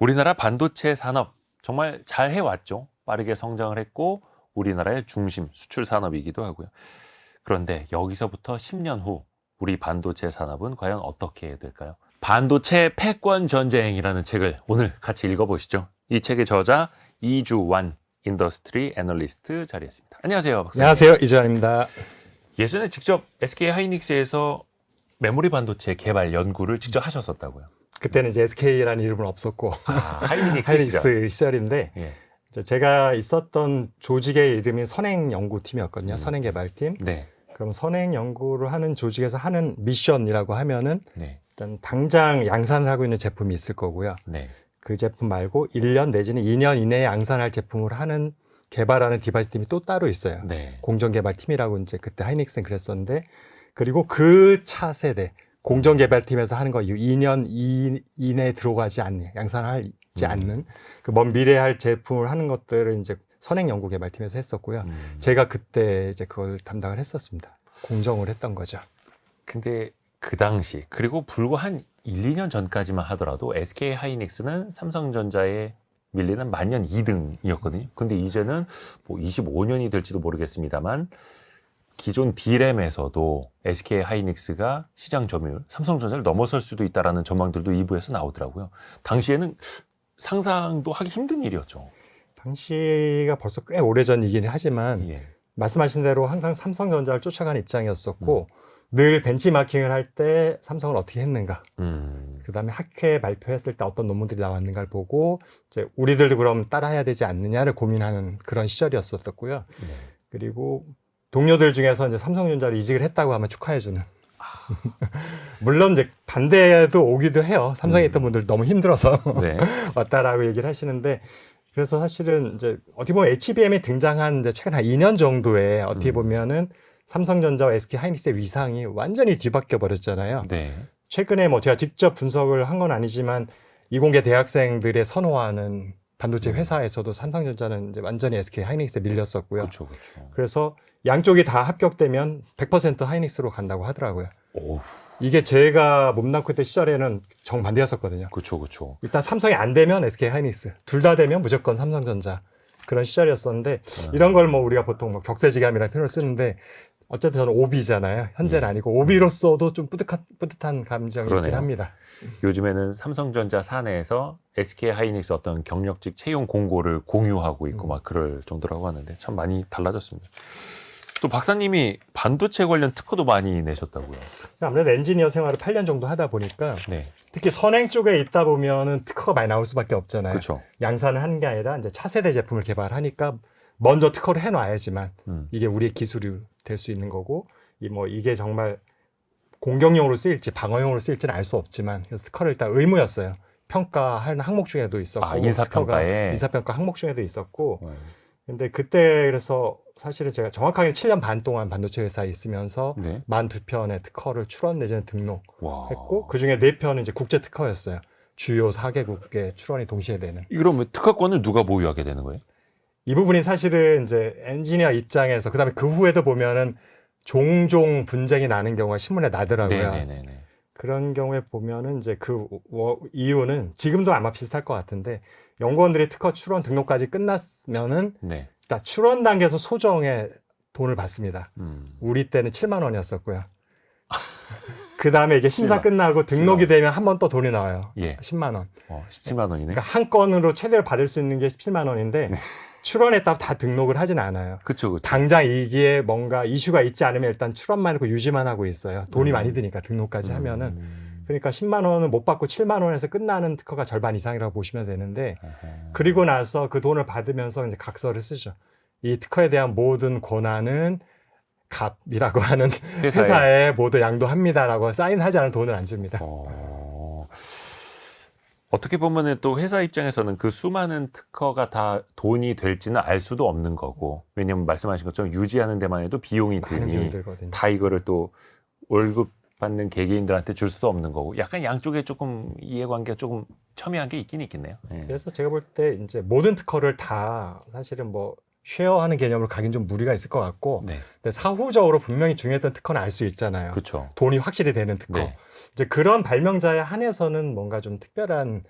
우리나라 반도체 산업 정말 잘 해왔죠. 빠르게 성장을 했고 우리나라의 중심 수출 산업이기도 하고요. 그런데 여기서부터 10년 후 우리 반도체 산업은 과연 어떻게 될까요? 반도체 패권 전쟁이라는 책을 오늘 같이 읽어보시죠. 이 책의 저자 이주완 인더스트리 애널리스트 자리했습니다. 안녕하세요, 박사님. 안녕하세요, 이주환입니다. 예전에 직접 SK 하이닉스에서 메모리 반도체 개발 연구를 직접 하셨었다고요. 그때는 이제 SK라는 이름은 없었고 하이닉스 시절. 하이닉스 시절인데 예. 제가 있었던 조직의 이름이 선행연구팀이었거든요. 선행개발팀. 네. 그럼 선행연구를 하는 조직에서 하는 미션이라고 하면은 네. 일단 당장 양산을 하고 있는 제품이 있을 거고요. 네. 그 제품 말고 1년 내지는 2년 이내에 양산할 제품을 하는 개발하는 디바이스 팀이 또 따로 있어요. 네. 공정개발팀이라고 이제 그때 하이닉스는 그랬었는데, 그리고 그 차세대 공정개발팀에서 하는 거 2년 이내에 들어가지 않는, 양산하지 않는 그 먼 미래에 할 제품을 하는 것들을 이제 선행연구개발팀에서 했었고요. 제가 그때 이제 그걸 담당을 했었습니다. 공정을 했던 거죠. 근데 그 당시 그리고 불과 한 1, 2년 전까지만 하더라도 SK 하이닉스는 삼성전자에 밀리는 만년 2등이었거든요. 근데 이제는 뭐 25년이 될지도 모르겠습니다만 기존 D램에서도 SK 하이닉스가 시장 점유율 삼성전자를 넘어설 수도 있다라는 전망들도 2부에서 나오더라고요. 당시에는 상상도 하기 힘든 일이었죠. 당시가 벌써 꽤 오래전이긴 하지만 예. 말씀하신 대로 항상 삼성전자를 쫓아가는 입장이었었고 늘 벤치마킹을 할 때 삼성은 어떻게 했는가, 그다음에 학회 발표했을 때 어떤 논문들이 나왔는가를 보고 이제 우리들도 그럼 따라해야 되지 않느냐를 고민하는 그런 시절이었었고요. 네. 그리고 동료들 중에서 이제 삼성전자를 이직을 했다고 하면 축하해주는. 물론 이제 반대도 오기도 해요. 삼성에 있던 분들 너무 힘들어서 네. 왔다라고 얘기를 하시는데, 그래서 사실은 이제 어떻게 보면 HBM이 등장한 이제 최근 한 2년 정도에 어떻게 보면은 삼성전자와 SK 하이닉스의 위상이 완전히 뒤바뀌어 버렸잖아요. 네. 최근에 뭐 제가 직접 분석을 한 건 아니지만 이공계 대학생들의 선호하는 반도체 회사에서도 삼성전자는 이제 완전히 SK 하이닉스에 밀렸었고요. 그렇죠, 그렇죠. 그래서 양쪽이 다 합격되면 100% 하이닉스로 간다고 하더라고요. 오, 이게 제가 몸담고 있던 시절에는 정반대였었거든요. 그렇죠, 그렇죠. 일단 삼성이 안 되면 SK 하이닉스, 둘 다 되면 무조건 삼성전자, 그런 시절이었었는데 이런 걸 뭐 우리가 보통 뭐 격세지감이라는 표현을 쓰는데 어쨌든 저는 오비잖아요. 현재는 아니고 오비로서도 좀 뿌듯한 감정이 그러네요. 있긴 합니다. 요즘에는 삼성전자 사내에서 SK 하이닉스 어떤 경력직 채용 공고를 공유하고 있고 막 그럴 정도라고 하는데 참 많이 달라졌습니다. 또 박사님이 반도체 관련 특허도 많이 내셨다고요. 아무래도 엔지니어 생활을 8년 정도 하다 보니까 네. 특히 선행 쪽에 있다 보면은 특허가 많이 나올 수밖에 없잖아요. 그렇죠. 양산을 하는 게 아니라 이제 차세대 제품을 개발하니까 먼저 특허를 해놔야지만 이게 우리의 기술이 될 수 있는 거고, 이게 정말 공격용으로 쓰일지 방어용으로 쓰일지는 알 수 없지만, 그래서 특허를 일단 의무였어요. 평가하는 항목 중에도 있었고, 인사평가에. 인사평가 항목 중에도 있었고. 근데 그때 그래서 사실은 제가 정확하게 7년 반 동안 반도체 회사에 있으면서 네. 42편의 특허를 출원 내지는 와. 등록했고, 그중에 4편은 이제 국제 특허였어요. 주요 4개국의 출원이 동시에 되는. 그러면 특허권을 누가 보유하게 되는 거예요? 이 부분이 사실은 이제 엔지니어 입장에서, 그다음에 그 후에도 보면은 종종 분쟁이 나는 경우가 신문에 나더라고요. 네네네. 그런 경우에 보면은 이제 그 이유는 지금도 아마 비슷할 것 같은데, 연구원들이 특허 출원 등록까지 끝났으면은 네. 일단 출원 단계에서 소정의 돈을 받습니다. 우리 때는 7만 원이었었고요. 그 다음에 이게 심사 7만. 끝나고 등록이 되면 한 번 또 돈이 나와요. 예. 10만 원. 17만 원이네. 그러니까 한 건으로 최대로 받을 수 있는 게 17만 원인데 출원했다고 다 등록을 하진 않아요. 그렇죠. 당장 이게 뭔가 이슈가 있지 않으면 일단 출원만 하고 유지만 하고 있어요. 돈이 많이 드니까 등록까지 하면은. 그러니까 10만 원은 못 받고 7만 원에서 끝나는 특허가 절반 이상이라고 보시면 되는데, 그리고 나서 그 돈을 받으면서 이제 각서를 쓰죠. 이 특허에 대한 모든 권한은 갑이라고 하는 회사에 모두 양도합니다라고 사인하지 않은 돈을 안 줍니다. 어떻게 보면은 또 회사 입장에서는 그 수많은 특허가 다 돈이 될지는 알 수도 없는 거고, 왜냐면 말씀하신 것처럼 유지하는 데만 해도 비용이 많은 비용이 드니 들거든요. 다 이거를 또 월급 받는 개개인들한테 줄 수도 없는 거고, 약간 양쪽에 조금 이해관계가 조금 첨예한 게 있긴 있겠네요. 예. 그래서 제가 볼 때 이제 모든 특허를 다 사실은 뭐 쉐어하는 개념으로 가긴 좀 무리가 있을 것 같고 네. 근데 사후적으로 분명히 중요했던 특허는 알 수 있잖아요. 그렇죠. 돈이 확실히 되는 특허. 네. 이제 그런 발명자에 한해서는 뭔가 좀 특별한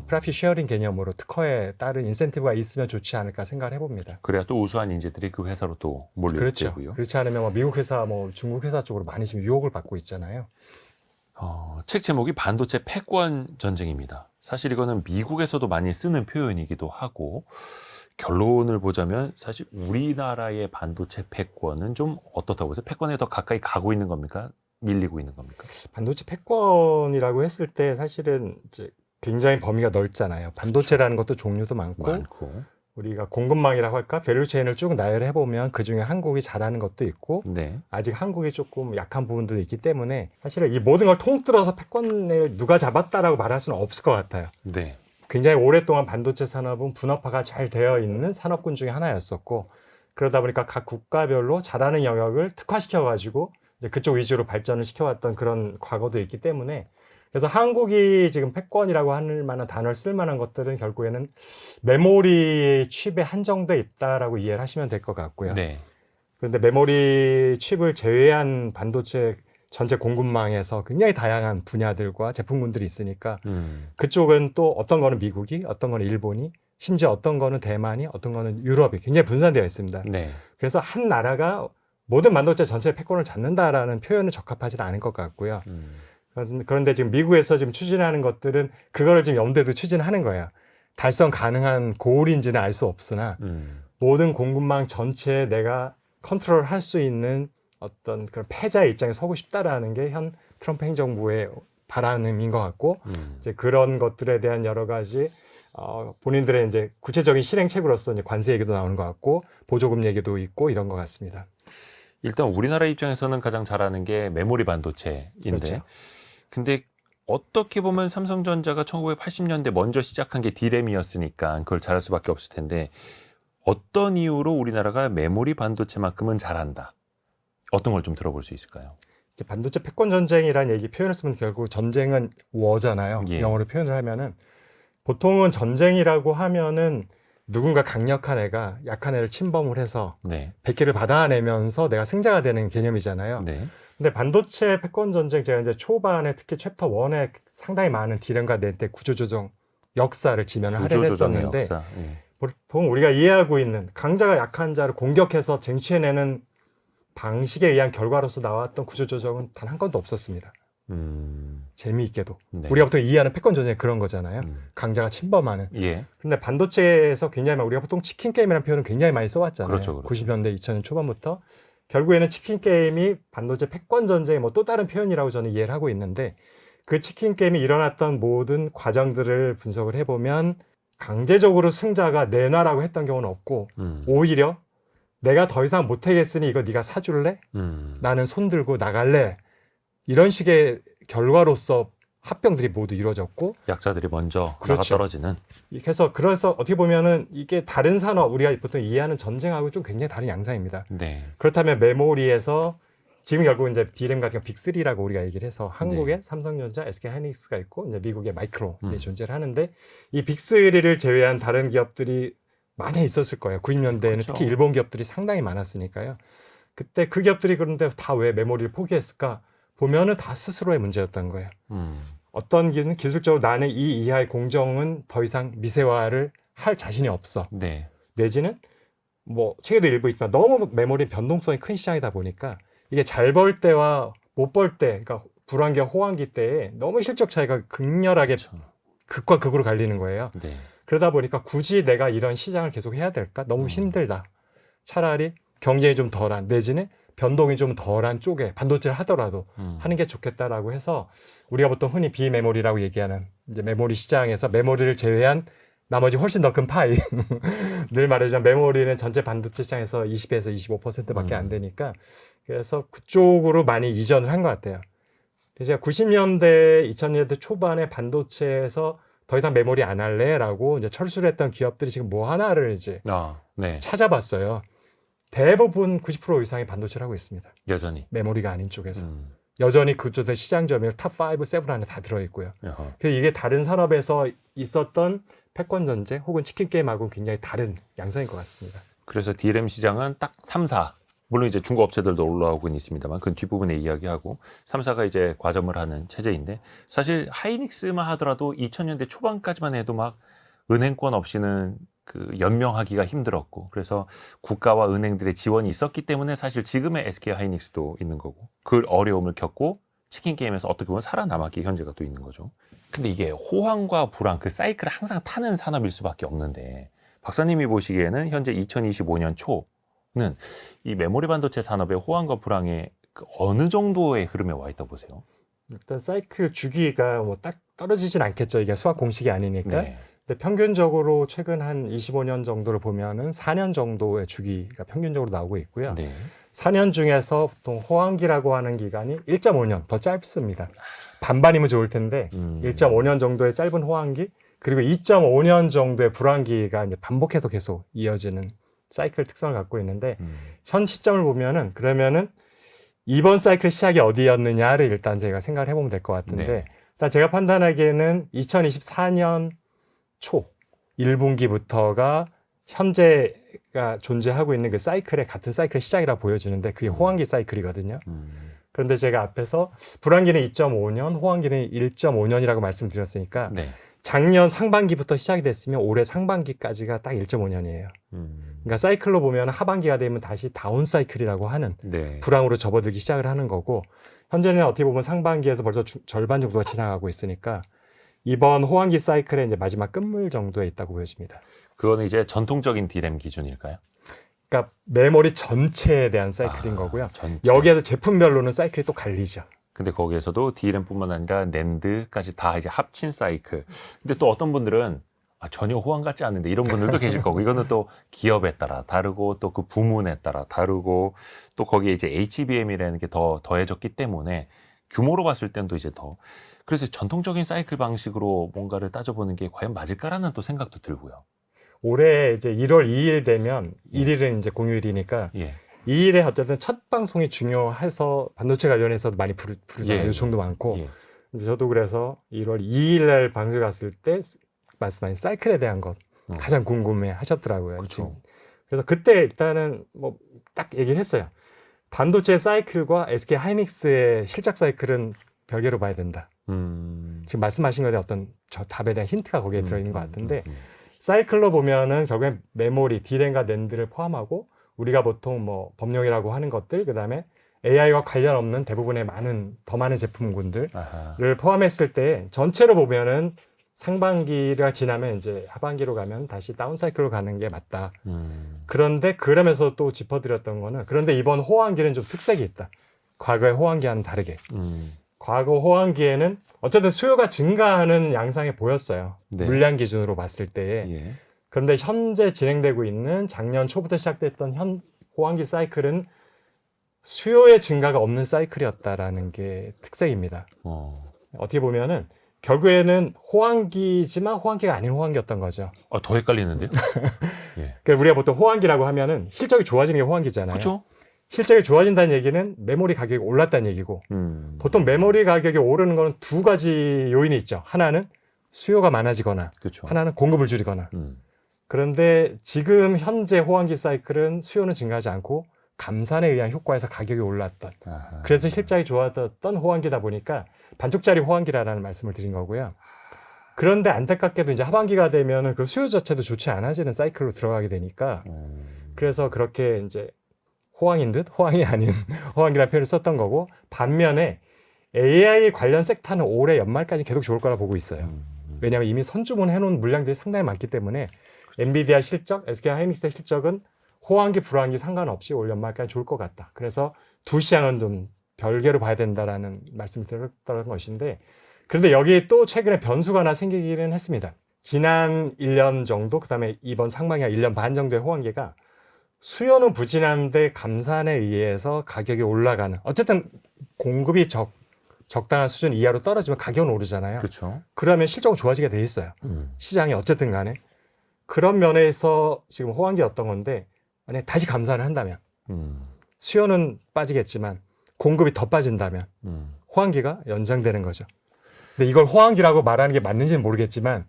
프라핏 쉐어링 개념으로 특허에 따른 인센티브가 있으면 좋지 않을까 생각을 해봅니다. 그래야 또 우수한 인재들이 그 회사로 또 몰릴 그렇죠. 테고요. 그렇지 않으면 뭐 미국 회사, 뭐 중국 회사 쪽으로 많이 지금 유혹을 받고 있잖아요. 책 제목이 반도체 패권 전쟁입니다. 사실 이거는 미국에서도 많이 쓰는 표현이기도 하고 결론을 보자면 사실 우리나라의 반도체 패권은 좀 어떻다고 보세요? 패권에 더 가까이 가고 있는 겁니까? 밀리고 있는 겁니까? 반도체 패권이라고 했을 때 사실은 이제 굉장히 범위가 넓잖아요. 반도체라는 것도 종류도 많고 우리가 공급망이라고 할까? 밸류체인을 쭉 나열해 보면 그중에 한국이 잘하는 것도 있고 네. 아직 한국이 조금 약한 부분도 있기 때문에 사실은 이 모든 걸 통틀어서 패권을 누가 잡았다라고 말할 수는 없을 것 같아요. 네. 굉장히 오랫동안 반도체 산업은 분업화가 잘 되어 있는 산업군 중에 하나였었고 그러다 보니까 각 국가별로 잘하는 영역을 특화시켜가지고 이제 그쪽 위주로 발전을 시켜왔던 그런 과거도 있기 때문에 그래서 한국이 지금 패권이라고 할 만한 단어를 쓸 만한 것들은 결국에는 메모리 칩에 한정돼 있다라고 이해를 하시면 될 것 같고요. 네. 그런데 메모리 칩을 제외한 반도체 전체 공급망에서 굉장히 다양한 분야들과 제품군들이 있으니까 그쪽은 또 어떤 거는 미국이, 어떤 거는 일본이, 심지어 어떤 거는 대만이, 어떤 거는 유럽이 굉장히 분산되어 있습니다. 네. 그래서 한 나라가 모든 반도체 전체 패권을 잡는다라는 표현은 적합하지 않은 것 같고요. 그런데 지금 미국에서 지금 추진하는 것들은 그거를 지금 염두에도 추진하는 거예요. 달성 가능한 고을인지는 알 수 없으나 모든 공급망 전체에 내가 컨트롤할 수 있는 어떤 그런 패자의 입장에 서고 싶다라는 게 현 트럼프 행정부의 바람인 것 같고 이제 그런 것들에 대한 여러 가지 본인들의 이제 구체적인 실행책으로서 이제 관세 얘기도 나오는 것 같고 보조금 얘기도 있고 이런 것 같습니다. 일단 우리나라 입장에서는 가장 잘하는 게 메모리 반도체인데 그렇죠. 근데 어떻게 보면 삼성전자가 1980년대 먼저 시작한 게 D램이었으니까 그걸 잘할 수밖에 없을 텐데 어떤 이유로 우리나라가 메모리 반도체만큼은 잘한다? 어떤 걸 좀 들어볼 수 있을까요? 이제 반도체 패권 전쟁이라는 얘기 표현을 쓰면 결국 전쟁은 워잖아요. 예. 영어로 표현을 하면은 보통은 전쟁이라고 하면은 누군가 강력한 애가 약한 애를 침범을 해서 네. 백기를 받아내면서 내가 승자가 되는 개념이잖아요. 네. 근데 반도체 패권 전쟁 제가 이제 초반에 특히 챕터 1에 상당히 많은 D램과 넷의 구조조정 역사를 지면을 구조조정의 할애했었는데 역사. 예. 보통 우리가 이해하고 있는 강자가 약한 자를 공격해서 쟁취해내는 방식에 의한 결과로서 나왔던 구조조정은 단 한 건도 없었습니다. 재미있게도. 네. 우리가 보통 이해하는 패권 전쟁이 그런 거잖아요. 강자가 침범하는. 예. 근데 반도체에서 굉장히 우리가 보통 치킨 게임이라는 표현을 굉장히 많이 써왔잖아요. 그렇죠, 그렇죠. 90년대, 2000년 초반부터. 결국에는 치킨 게임이 반도체 패권 전쟁의 뭐 또 다른 표현이라고 저는 이해를 하고 있는데 그 치킨 게임이 일어났던 모든 과정들을 분석을 해보면 강제적으로 승자가 내놔라고 했던 경우는 없고 오히려 내가 더 이상 못하겠으니 이거 네가 사줄래? 나는 손 들고 나갈래? 이런 식의 결과로서 합병들이 모두 이루어졌고 약자들이 먼저 그렇죠. 나가떨어지는. 그래서 어떻게 보면은 이게 다른 산업 우리가 보통 이해하는 전쟁하고 좀 굉장히 다른 양상입니다. 네. 그렇다면 메모리에서 지금 결국 이제 D램 같은 거 빅3라고 우리가 얘기를 해서 한국에 네. 삼성전자, SK하이닉스가 있고 이제 미국의 마이크론이 존재를 하는데 이 빅3를 제외한 다른 기업들이 많이 있었을 거예요. 90년대에는 그렇죠. 특히 일본 기업들이 상당히 많았으니까요. 그때 그 기업들이 그런데 다 왜 메모리를 포기했을까? 보면은 다 스스로의 문제였던 거예요. 어떤 기술적으로 나는 이 이하의 공정은 더 이상 미세화를 할 자신이 없어. 네. 내지는 뭐 책에도 일부 있지만 너무 메모리 변동성이 큰 시장이다 보니까 이게 잘 벌 때와 못 벌 때, 그러니까 불황기, 호황기 때에 너무 실적 차이가 극렬하게 그렇죠. 극과 극으로 갈리는 거예요. 네. 그러다 보니까 굳이 내가 이런 시장을 계속 해야 될까? 너무 힘들다. 차라리 경쟁이 좀 덜한 내지는 변동이 좀 덜한 쪽에 반도체를 하더라도 하는 게 좋겠다라고 해서 우리가 보통 흔히 비메모리라고 얘기하는 이제 메모리 시장에서 메모리를 제외한 나머지 훨씬 더 큰 파이 늘 말하자면 메모리는 전체 반도체 시장에서 20에서 25%밖에 안 되니까 그래서 그쪽으로 많이 이전을 한 것 같아요. 그래서 90년대, 2000년대 초반에 반도체에서 더 이상 메모리 안 할래라고 이제 철수를 했던 기업들이 지금 뭐 하나를 이제 네. 찾아봤어요. 대부분 90% 이상의 반도체를 하고 있습니다. 여전히. 메모리가 아닌 쪽에서. 여전히 그쪽의 시장 점유율 탑 5, 7 안에 다 들어있고요. 그래서 이게 다른 산업에서 있었던 패권 전쟁 혹은 치킨 게임하고는 굉장히 다른 양상인 것 같습니다. 그래서 DRAM 시장은 딱 3사, 물론 이제 중고 업체들도 올라오고는 있습니다만 그 뒷부분에 이야기하고 3사가 이제 과점을 하는 체제인데, 사실 하이닉스만 하더라도 2000년대 초반까지만 해도 막 은행권 없이는 그 연명하기가 힘들었고, 그래서 국가와 은행들의 지원이 있었기 때문에 사실 지금의 SK 하이닉스도 있는 거고, 그 어려움을 겪고 치킨 게임에서 어떻게 보면 살아남았기 현재가 또 있는 거죠. 근데 이게 호황과 불황, 그 사이클을 항상 타는 산업일 수밖에 없는데, 박사님이 보시기에는 현재 2025년 초는 이 메모리 반도체 산업의 호황과 불황의 그 어느 정도의 흐름에 와 있다고 보세요? 일단 사이클 주기가 뭐 딱 떨어지진 않겠죠. 이게 수학 공식이 아니니까. 네. 근데 평균적으로 최근 한 25년 정도를 보면은 4년 정도의 주기가 평균적으로 나오고 있고요. 네. 4년 중에서 보통 호황기라고 하는 기간이 1.5년, 더 짧습니다. 반반이면 좋을 텐데 1.5년 정도의 짧은 호황기, 그리고 2.5년 정도의 불황기가 이제 반복해서 계속 이어지는 사이클 특성을 갖고 있는데, 현 시점을 보면은 그러면은 이번 사이클 시작이 어디였느냐를 일단 저희가 생각을 해보면 될 것 같은데, 네. 일단 제가 판단하기에는 2024년 초 1분기부터가 현재가 존재하고 있는 그 사이클의 같은 사이클의 시작이라 보여지는데, 그게 호황기 사이클이거든요. 그런데 제가 앞에서 불황기는 2.5년, 호황기는 1.5년이라고 말씀드렸으니까 네. 작년 상반기부터 시작이 됐으면 올해 상반기까지가 딱 1.5년이에요. 그러니까 사이클로 보면 하반기가 되면 다시 다운 사이클이라고 하는 네. 불황으로 접어들기 시작을 하는 거고, 현재는 어떻게 보면 상반기에서 벌써 절반 정도가 지나가고 있으니까 이번 호황기 사이클의 이제 마지막 끝물 정도에 있다고 보여집니다. 그거는 이제 전통적인 DRAM 기준일까요? 그러니까 메모리 전체에 대한 사이클인 거고요. 전체. 여기에서 제품별로는 사이클이 또 갈리죠. 근데 거기에서도 DRAM뿐만 아니라 낸드까지 다 이제 합친 사이클. 근데 또 어떤 분들은 전혀 호황 같지 않은데 이런 분들도 계실 거고, 이거는 또 기업에 따라 다르고 또 그 부문에 따라 다르고, 또 거기에 이제 HBM이라는 게 더 더해졌기 때문에 규모로 봤을 땐 또 이제 더, 그래서 전통적인 사이클 방식으로 뭔가를 따져보는 게 과연 맞을까라는 또 생각도 들고요. 올해 이제 1월 2일 되면 1일은 이제 공휴일이니까 예. 2일에 어쨌든 첫 방송이 중요해서 반도체 관련해서도 많이 부르잖아요. 예, 요청도 많고. 예. 이제 저도 그래서 1월 2일 날 방송에 갔을 때 말씀하신 사이클에 대한 것 가장 궁금해 하셨더라고요. 그렇죠. 그래서 그때 일단은 뭐 딱 얘기를 했어요. 반도체 사이클과 SK 하이닉스의 실적 사이클은 별개로 봐야 된다. 지금 말씀하신 것에 어떤 저 답에 대한 힌트가 거기에 들어있는 것 같은데, 사이클로 보면은 결국엔 메모리, D램과 낸드를 포함하고 우리가 보통 뭐 법령이라고 하는 것들, 그 다음에 AI와 관련 없는 대부분의 더 많은 제품군들을 포함했을 때 전체로 보면은 상반기가 지나면 이제 하반기로 가면 다시 다운 사이클로 가는 게 맞다. 그런데 그러면서 또 짚어드렸던 거는, 그런데 이번 호황기는 좀 특색이 있다. 과거의 호황기와는 다르게. 과거 호황기에는 어쨌든 수요가 증가하는 양상이 보였어요. 네. 물량 기준으로 봤을 때에. 예. 그런데 현재 진행되고 있는 작년 초부터 시작됐던 호황기 사이클은 수요의 증가가 없는 사이클이었다라는 게 특색입니다. 어떻게 보면은 결국에는 호황기지만 호황기가 아닌 호황기였던 거죠. 더 헷갈리는데요? 예. 그러니까 우리가 보통 호황기라고 하면은 실적이 좋아지는 게 호황기잖아요. 그렇죠? 실적이 좋아진다는 얘기는 메모리 가격이 올랐다는 얘기고, 보통 메모리 가격이 오르는 거는 두 가지 요인이 있죠. 하나는 수요가 많아지거나, 그렇죠. 하나는 공급을 줄이거나. 그런데 지금 현재 호황기 사이클은 수요는 증가하지 않고 감산에 의한 효과에서 가격이 올랐던, 그래서 실적이 좋아졌던 호황기다 보니까 반쪽짜리 호황기라는 말씀을 드린 거고요. 그런데 안타깝게도 이제 하반기가 되면은 그 수요 자체도 좋지 않아지는 사이클로 들어가게 되니까, 그래서 그렇게 이제 호황인 듯 호황이 아닌 호황기라는 표현을 썼던 거고, 반면에 AI 관련 섹터는 올해 연말까지 계속 좋을 거라 보고 있어요. 왜냐하면 이미 선주문 해놓은 물량들이 상당히 많기 때문에, 엔비디아 실적, SK 하이닉스의 실적은 호황기 불황기 상관없이 올 연말까지 좋을 것 같다. 그래서 두 시장은 좀 별개로 봐야 된다라는 말씀을 드렸던 것인데, 그런데 여기 또 최근에 변수가 하나 생기기는 했습니다. 지난 1년 정도, 그 다음에 이번 상반기 한 1년 반 정도의 호황기가 수요는 부진한데 감산에 의해서 가격이 올라가는, 어쨌든 공급이 적당한 수준 이하로 떨어지면 가격은 오르잖아요. 그렇죠. 그러면 실적은 좋아지게 돼 있어요. 시장이 어쨌든 간에. 그런 면에서 지금 호황기였던 건데, 만약에 다시 감산을 한다면 수요는 빠지겠지만 공급이 더 빠진다면 호황기가 연장되는 거죠. 근데 이걸 호황기라고 말하는 게 맞는지는 모르겠지만,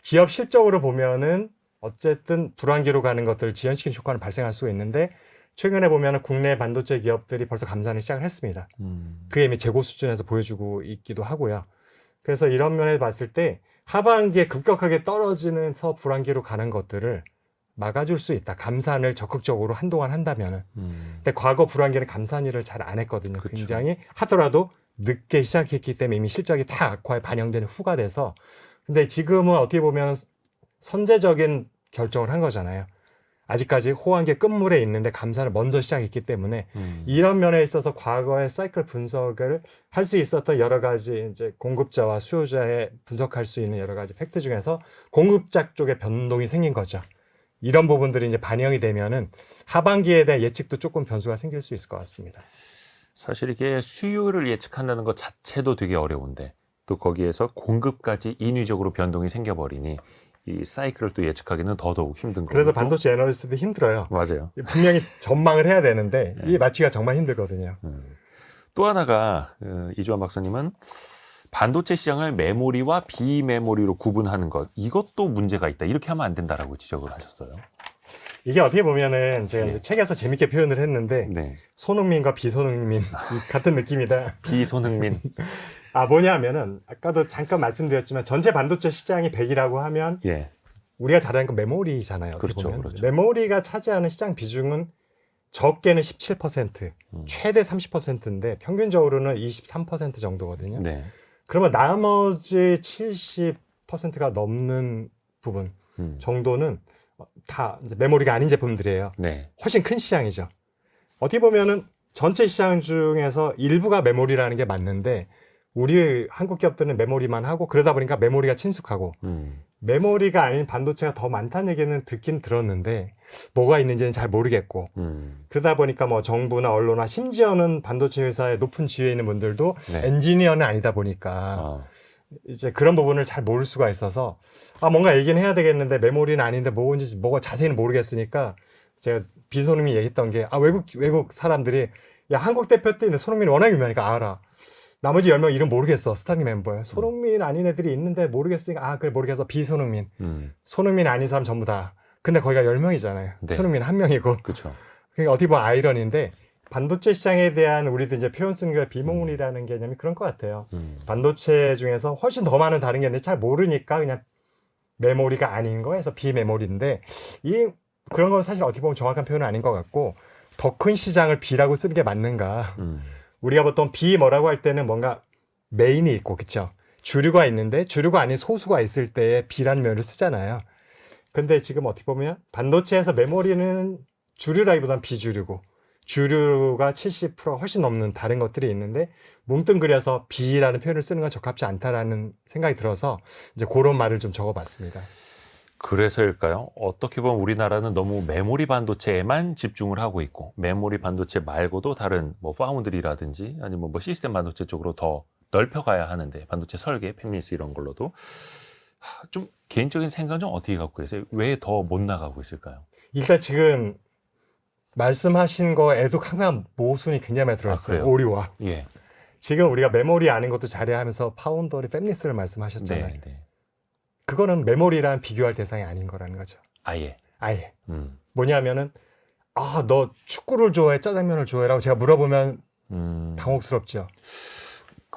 기업 실적으로 보면은 어쨌든 불황기로 가는 것들을 지연시키는 효과는 발생할 수가 있는데 최근에 보면 국내 반도체 기업들이 벌써 감산을 시작을 했습니다. 그게 이미 재고 수준에서 보여주고 있기도 하고요. 그래서 이런 면에서 봤을 때 하반기에 급격하게 떨어지면서 불황기로 가는 것들을 막아줄 수 있다. 감산을 적극적으로 한동안 한다면은. 근데 과거 불황기는 감산 일을 잘 안 했거든요. 그쵸. 굉장히 하더라도 늦게 시작했기 때문에 이미 실적이 다 악화에 반영되는 후가 돼서. 근데 지금은 어떻게 보면 선제적인 결정을 한 거잖아요. 아직까지 호황기 끝물에 있는데 감산을 먼저 시작했기 때문에 이런 면에 있어서 과거의 사이클 분석을 할 수 있었던 여러 가지 이제 공급자와 수요자의 분석할 수 있는 여러 가지 팩트 중에서 공급자 쪽에 변동이 생긴 거죠. 이런 부분들이 이제 반영이 되면은 하반기에 대한 예측도 조금 변수가 생길 수 있을 것 같습니다. 사실 이게 수요를 예측한다는 것 자체도 되게 어려운데 또 거기에서 공급까지 인위적으로 변동이 생겨버리니 이 사이클을 또 예측하기는 더더욱 힘든 거고. 그래서 반도체 애널리스트도 힘들어요. 맞아요. 분명히 전망을 해야 되는데 이 맞추기가 정말 힘들거든요. 또 하나가 이주환 박사님은 반도체 시장을 메모리와 비메모리로 구분하는 것, 이것도 문제가 있다. 이렇게 하면 안 된다라고 지적을 하셨어요. 이게 어떻게 보면은 제가 예. 이제 책에서 재밌게 표현을 했는데 네. 손흥민과 비손흥민 같은 느낌이다. 비손흥민. 뭐냐면은 아까도 잠깐 말씀드렸지만 전체 반도체 시장이 100이라고 하면 예. 우리가 잘 아는 건 메모리잖아요. 어떻게 그렇죠, 보면. 그렇죠. 메모리가 차지하는 시장 비중은 적게는 17%, 최대 30%인데 평균적으로는 23% 정도거든요. 네. 그러면 나머지 70%가 넘는 부분 정도는 다 이제 메모리가 아닌 제품들이에요. 네. 훨씬 큰 시장이죠. 어떻게 보면은 전체 시장 중에서 일부가 메모리라는 게 맞는데 우리 한국 기업들은 메모리만 하고 그러다 보니까 메모리가 친숙하고 메모리가 아닌 반도체가 더 많다는 얘기는 듣긴 들었는데 뭐가 있는지는 잘 모르겠고 그러다 보니까 뭐 정부나 언론이나 심지어는 반도체 회사의 높은 지위에 있는 분들도 네. 엔지니어는 아니다 보니까 이제 그런 부분을 잘 모를 수가 있어서 뭔가 얘기는 해야 되겠는데 메모리는 아닌데 뭔지 뭐가 자세히는 모르겠으니까 제가 비손흥민이 얘기했던 게 외국 사람들이 야 한국 대표팀인데 손흥민이 워낙 유명하니까 알아. 나머지 10명 이름 모르겠어. 스타팅 멤버야. 손흥민 아닌 애들이 있는데 모르겠으니까 그래 모르겠어. 비손흥민. 손흥민 아닌 사람 전부 다. 근데 거기가 10명이잖아요. 네. 손흥민 한 명이고. 그렇죠. 그러니까 어떻게 보면 아이러니인데 반도체 시장에 대한 우리도 이제 표현 쓰는 게 비메모리라는 개념이 그런 것 같아요. 반도체 중에서 훨씬 더 많은 다른 게 있는데 잘 모르니까 그냥 메모리가 아닌 거에서 비메모리인데 그런 건 사실 어떻게 보면 정확한 표현은 아닌 것 같고 더 큰 시장을 B라고 쓰는 게 맞는가. 우리가 보통 B 뭐라고 할 때는 뭔가 메인이 있고 그렇죠. 주류가 있는데 주류가 아닌 소수가 있을 때 B라는 면을 쓰잖아요. 근데 지금 어떻게 보면 반도체에서 메모리는 주류라기보다는 비주류고 주류가 70% 훨씬 넘는 다른 것들이 있는데 뭉뚱그려서 B라는 표현을 쓰는 건 적합지 않다라는 생각이 들어서 이제 그런 말을 좀 적어봤습니다. 그래서일까요? 어떻게 보면 우리나라는 너무 메모리 반도체에만 집중을 하고 있고 메모리 반도체 말고도 다른 뭐 파운드리라든지 아니면 뭐 시스템 반도체 쪽으로 더 넓혀가야 하는데 반도체 설계, 팹리스 이런 걸로도 좀 개인적인 생각은 좀 어떻게 갖고 계세요? 왜 더 못 나가고 있을까요? 일단 지금 말씀하신 거에도 항상 모순이 굉장히 많이 들어있어요. 그래요? 오류와. 예. 지금 우리가 메모리 아닌 것도 잘해야 하면서 파운더리, 팹리스를 말씀하셨잖아요. 네, 네. 그거는 메모리랑 비교할 대상이 아닌 거라는 거죠. 아예. 아예. 뭐냐면은 너 축구를 좋아해? 짜장면을 좋아해? 라고 제가 물어보면 당혹스럽죠.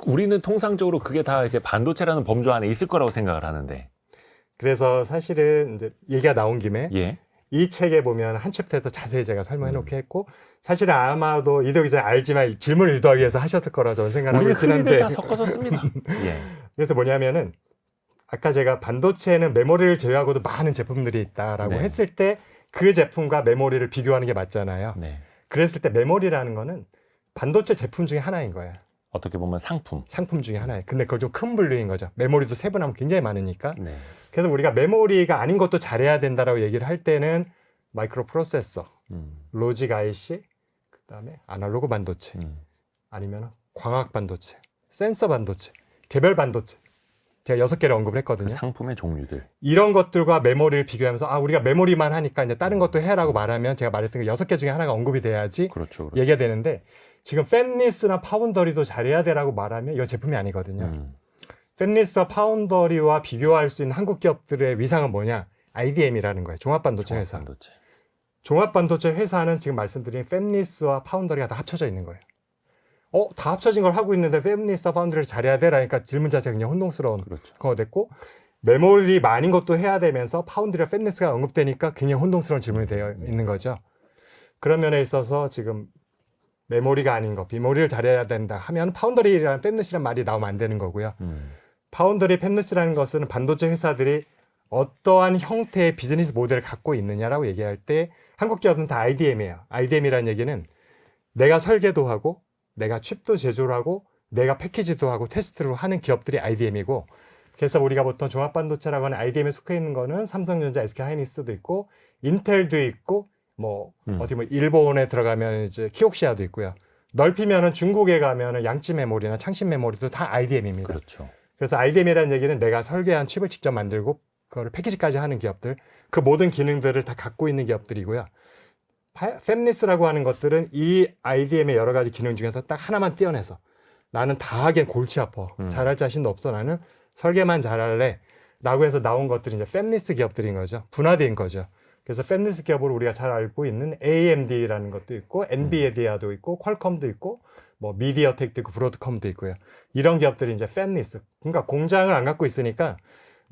우리는 통상적으로 그게 다 이제 반도체라는 범주 안에 있을 거라고 생각을 하는데. 그래서 사실은 이제 얘기가 나온 김에 예. 이 책에 보면 한 챕터에서 자세히 제가 설명해 놓게 했고 사실은 아마도 이도 기자 알지만 질문을 유도하기 위해서 하셨을 거라 저는 생각하고 우리 있긴 흔히들 한데 다 섞어서 씁니다. 예. 그래서 뭐냐면은 아까 제가 반도체는 메모리를 제외하고도 많은 제품들이 있다라고 네. 했을 때 그 제품과 메모리를 비교하는 게 맞잖아요. 네. 그랬을 때 메모리라는 거는 반도체 제품 중에 하나인 거예요. 어떻게 보면 상품. 상품 중에 하나예요. 근데 그걸 좀 큰 분류인 거죠. 메모리도 세분하면 굉장히 많으니까. 네. 그래서 우리가 메모리가 아닌 것도 잘해야 된다라고 얘기를 할 때는 마이크로 프로세서, 로직 IC, 그다음에 아날로그 반도체, 아니면 광학 반도체, 센서 반도체, 개별 반도체. 제가 6개를 언급을 했거든요. 그 상품의 종류들. 이런 것들과 메모리를 비교하면서 우리가 메모리만 하니까 이제 다른 것도 해라고 말하면 제가 말했던 그 6개 중에 하나가 언급이 돼야지 그렇죠. 얘기가 되는데 지금 팹리스나 파운더리도 잘해야 되라고 말하면 이건 제품이 아니거든요. 팹리스와 파운더리와 비교할 수 있는 한국 기업들의 위상은 뭐냐? IDM이라는 거예요. 종합반도체 회사. 반도체. 종합반도체 회사는 지금 말씀드린 팹리스와 파운더리가 다 합쳐져 있는 거예요. 다 합쳐진 걸 하고 있는데 팹리스와 파운더리를 잘해야 되라니까 질문 자체가 그냥 혼동스러운 그렇죠. 거가 됐고, 메모리 많은 것도 해야 되면서 파운드리와 팹리스가 언급되니까 굉장히 혼동스러운 질문이 되어 있는 거죠. 그런 면에 있어서 지금 메모리가 아닌 거, 비모리를 잘해야 된다 하면 파운더리랑 팹리스란 말이 나오면 안 되는 거고요. 파운더리, 팹리스라는 것은 반도체 회사들이 어떠한 형태의 비즈니스 모델을 갖고 있느냐라고 얘기할 때 한국 기업은 다 IDM이에요. IDM이라는 얘기는 내가 설계도 하고 내가 칩도 제조를 하고 내가 패키지도 하고 테스트를 하는 기업들이 IDM이고, 그래서 우리가 보통 종합반도체라고 하는 IDM에 속해 있는 거는 삼성전자, SK하이닉스도 있고 인텔도 있고 어디 일본에 들어가면 이제 키옥시아도 있고요. 넓히면은 중국에 가면은 양치 메모리나 창신 메모리도 다 IDM입니다. 그렇죠. 그래서 IDM이라는 얘기는 내가 설계한 칩을 직접 만들고 그거를 패키지까지 하는 기업들, 그 모든 기능들을 다 갖고 있는 기업들이고요. 팹리스라고 하는 것들은 이 IDM의 여러 가지 기능 중에서 딱 하나만 떼어내서 나는 다 하기엔 골치 아파. 잘할 자신도 없어. 나는 설계만 잘할래. 라고 해서 나온 것들이 이제 팹리스 기업들인 거죠. 분화된 거죠. 그래서 팹리스 기업으로 우리가 잘 알고 있는 AMD라는 것도 있고, 엔비디아도 있고, 퀄컴도 있고, 미디어텍도 있고, 브로드컴도 있고요. 이런 기업들이 이제 팹리스. 그러니까 공장을 안 갖고 있으니까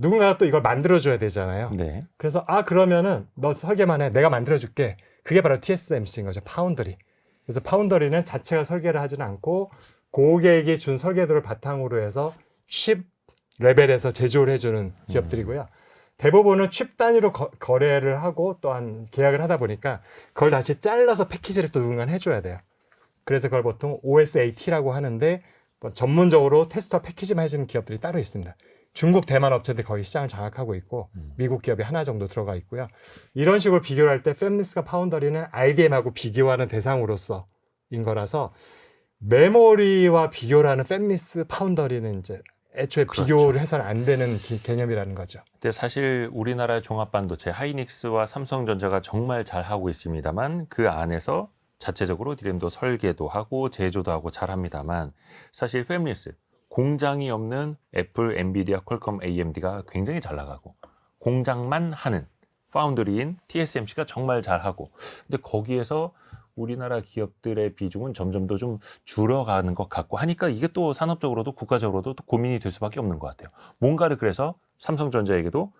누군가가 또 이걸 만들어줘야 되잖아요. 네. 그래서 그러면은 너 설계만 해. 내가 만들어줄게. 그게 바로 TSMC인 거죠. 파운더리. 그래서 파운더리는 자체가 설계를 하지는 않고 고객이 준 설계도를 바탕으로 해서 칩 레벨에서 제조를 해주는 기업들이고요. 대부분은 칩 단위로 거래를 하고 또한 계약을 하다 보니까 그걸 다시 잘라서 패키지를 또 누군가 해줘야 돼요. 그래서 그걸 보통 OSAT라고 하는데 전문적으로 테스터 패키지만 해주는 기업들이 따로 있습니다. 중국 대만 업체들이 거의 시장을 장악하고 있고 미국 기업이 하나 정도 들어가 있고요. 이런 식으로 비교를 할 때 팹리스가 파운더리는 IDM하고 비교하는 대상으로서인 거라서 메모리와 비교를 하는 팹리스, 파운더리는 이제 애초에 그렇죠. 비교를 해서는 안 되는 개념이라는 거죠. 근데 사실 우리나라의 종합반도체 하이닉스와 삼성전자가 정말 잘하고 있습니다만 그 안에서 자체적으로 디램도 설계도 하고 제조도 하고 잘합니다만 사실 팹리스 공장이 없는 애플, 엔비디아, 퀄컴, AMD가 굉장히 잘 나가고 공장만 하는 파운드리인 TSMC가 정말 잘하고, 근데 거기에서 우리나라 기업들의 비중은 점점 더 좀 줄어가는 것 같고 하니까 이게 또 산업적으로도 국가적으로도 또 고민이 될 수밖에 없는 것 같아요. 뭔가를 그래서 삼성전자에게도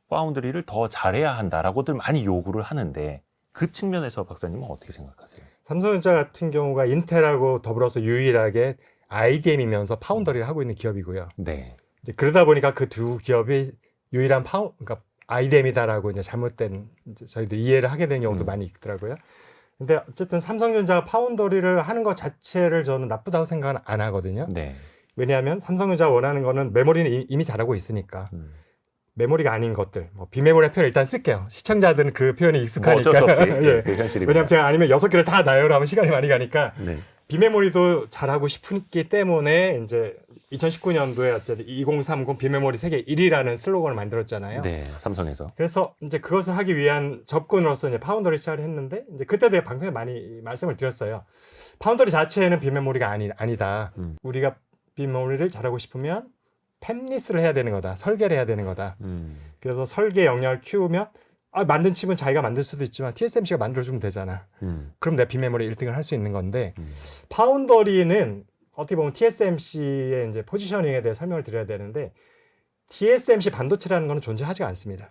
파운드리를 더 잘해야 한다라고들 많이 요구를 하는데 그 측면에서 박사님은 어떻게 생각하세요? 삼성전자 같은 경우가 인텔하고 더불어서 유일하게 IDM이면서 파운더리를 하고 있는 기업이고요. 네. 이제 그러다 보니까 그 두 기업이 유일한 그러니까 IDM이다라고 이제 잘못된 이제 저희들 이해를 하게 되는 경우도 많이 있더라고요. 근데 어쨌든 삼성전자가 파운더리를 하는 것 자체를 저는 나쁘다고 생각은 안 하거든요. 네. 왜냐하면 삼성전자가 원하는 거는 메모리는 이미 잘하고 있으니까 메모리가 아닌 것들, 비메모리 표현 일단 쓸게요. 시청자들은 그 표현이 익숙하니까. 어쩔 수 없이 예. 그 현실입니다. 왜냐하면 제가 아니면 6개를 다 나열을 하면 시간이 많이 가니까 네. 비메모리도 잘하고 싶기 때문에 이제 2019년도에 어쨌든 2030 비메모리 세계 1위라는 슬로건을 만들었잖아요. 네, 삼성에서. 그래서 이제 그것을 하기 위한 접근으로서 이제 파운더리 시작을 했는데 이제 그때도 제가 방송에 많이 말씀을 드렸어요. 파운더리 자체는 비메모리가 아니다. 우리가 비메모리를 잘하고 싶으면 팹리스를 해야 되는 거다. 설계를 해야 되는 거다. 그래서 설계 역량을 키우면 만든 칩은 자기가 만들 수도 있지만 TSMC가 만들어주면 되잖아. 그럼 내 비메모리 1등을 할 수 있는 건데 파운더리는 어떻게 보면 TSMC의 이제 포지셔닝에 대해 설명을 드려야 되는데 TSMC 반도체라는 거는 존재하지가 않습니다.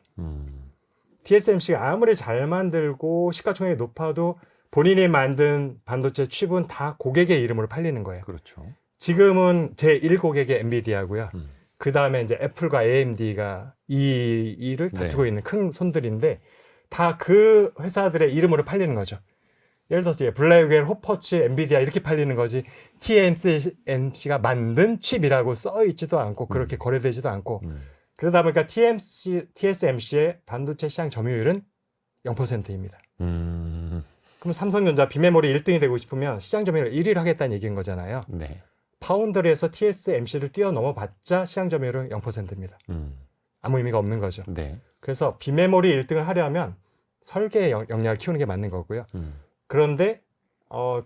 TSMC가 아무리 잘 만들고 시가총액이 높아도 본인이 만든 반도체 칩은 다 고객의 이름으로 팔리는 거예요. 그렇죠. 지금은 제1고객이 엔비디아고요. 그 다음에 이제 애플과 AMD가 이 일을 다투고 있는 큰 손들인데 다 그 회사들의 이름으로 팔리는 거죠. 예를 들어서 블랙웰, 호퍼치, 엔비디아 이렇게 팔리는 거지 TSMC가 만든 칩이라고 써 있지도 않고 그렇게 거래되지도 않고 그러다 보니까 TSMC의 반도체 시장 점유율은 0%입니다. 그럼 삼성전자 비메모리 1등이 되고 싶으면 시장 점유율 1위를 하겠다는 얘기인 거잖아요. 네. 파운더리에서 TSMC를 뛰어넘어 봤자 시장 점유율은 0%입니다. 아무 의미가 없는 거죠. 네. 그래서 비메모리 1등을 하려면 설계의 역량을 키우는 게 맞는 거고요. 그런데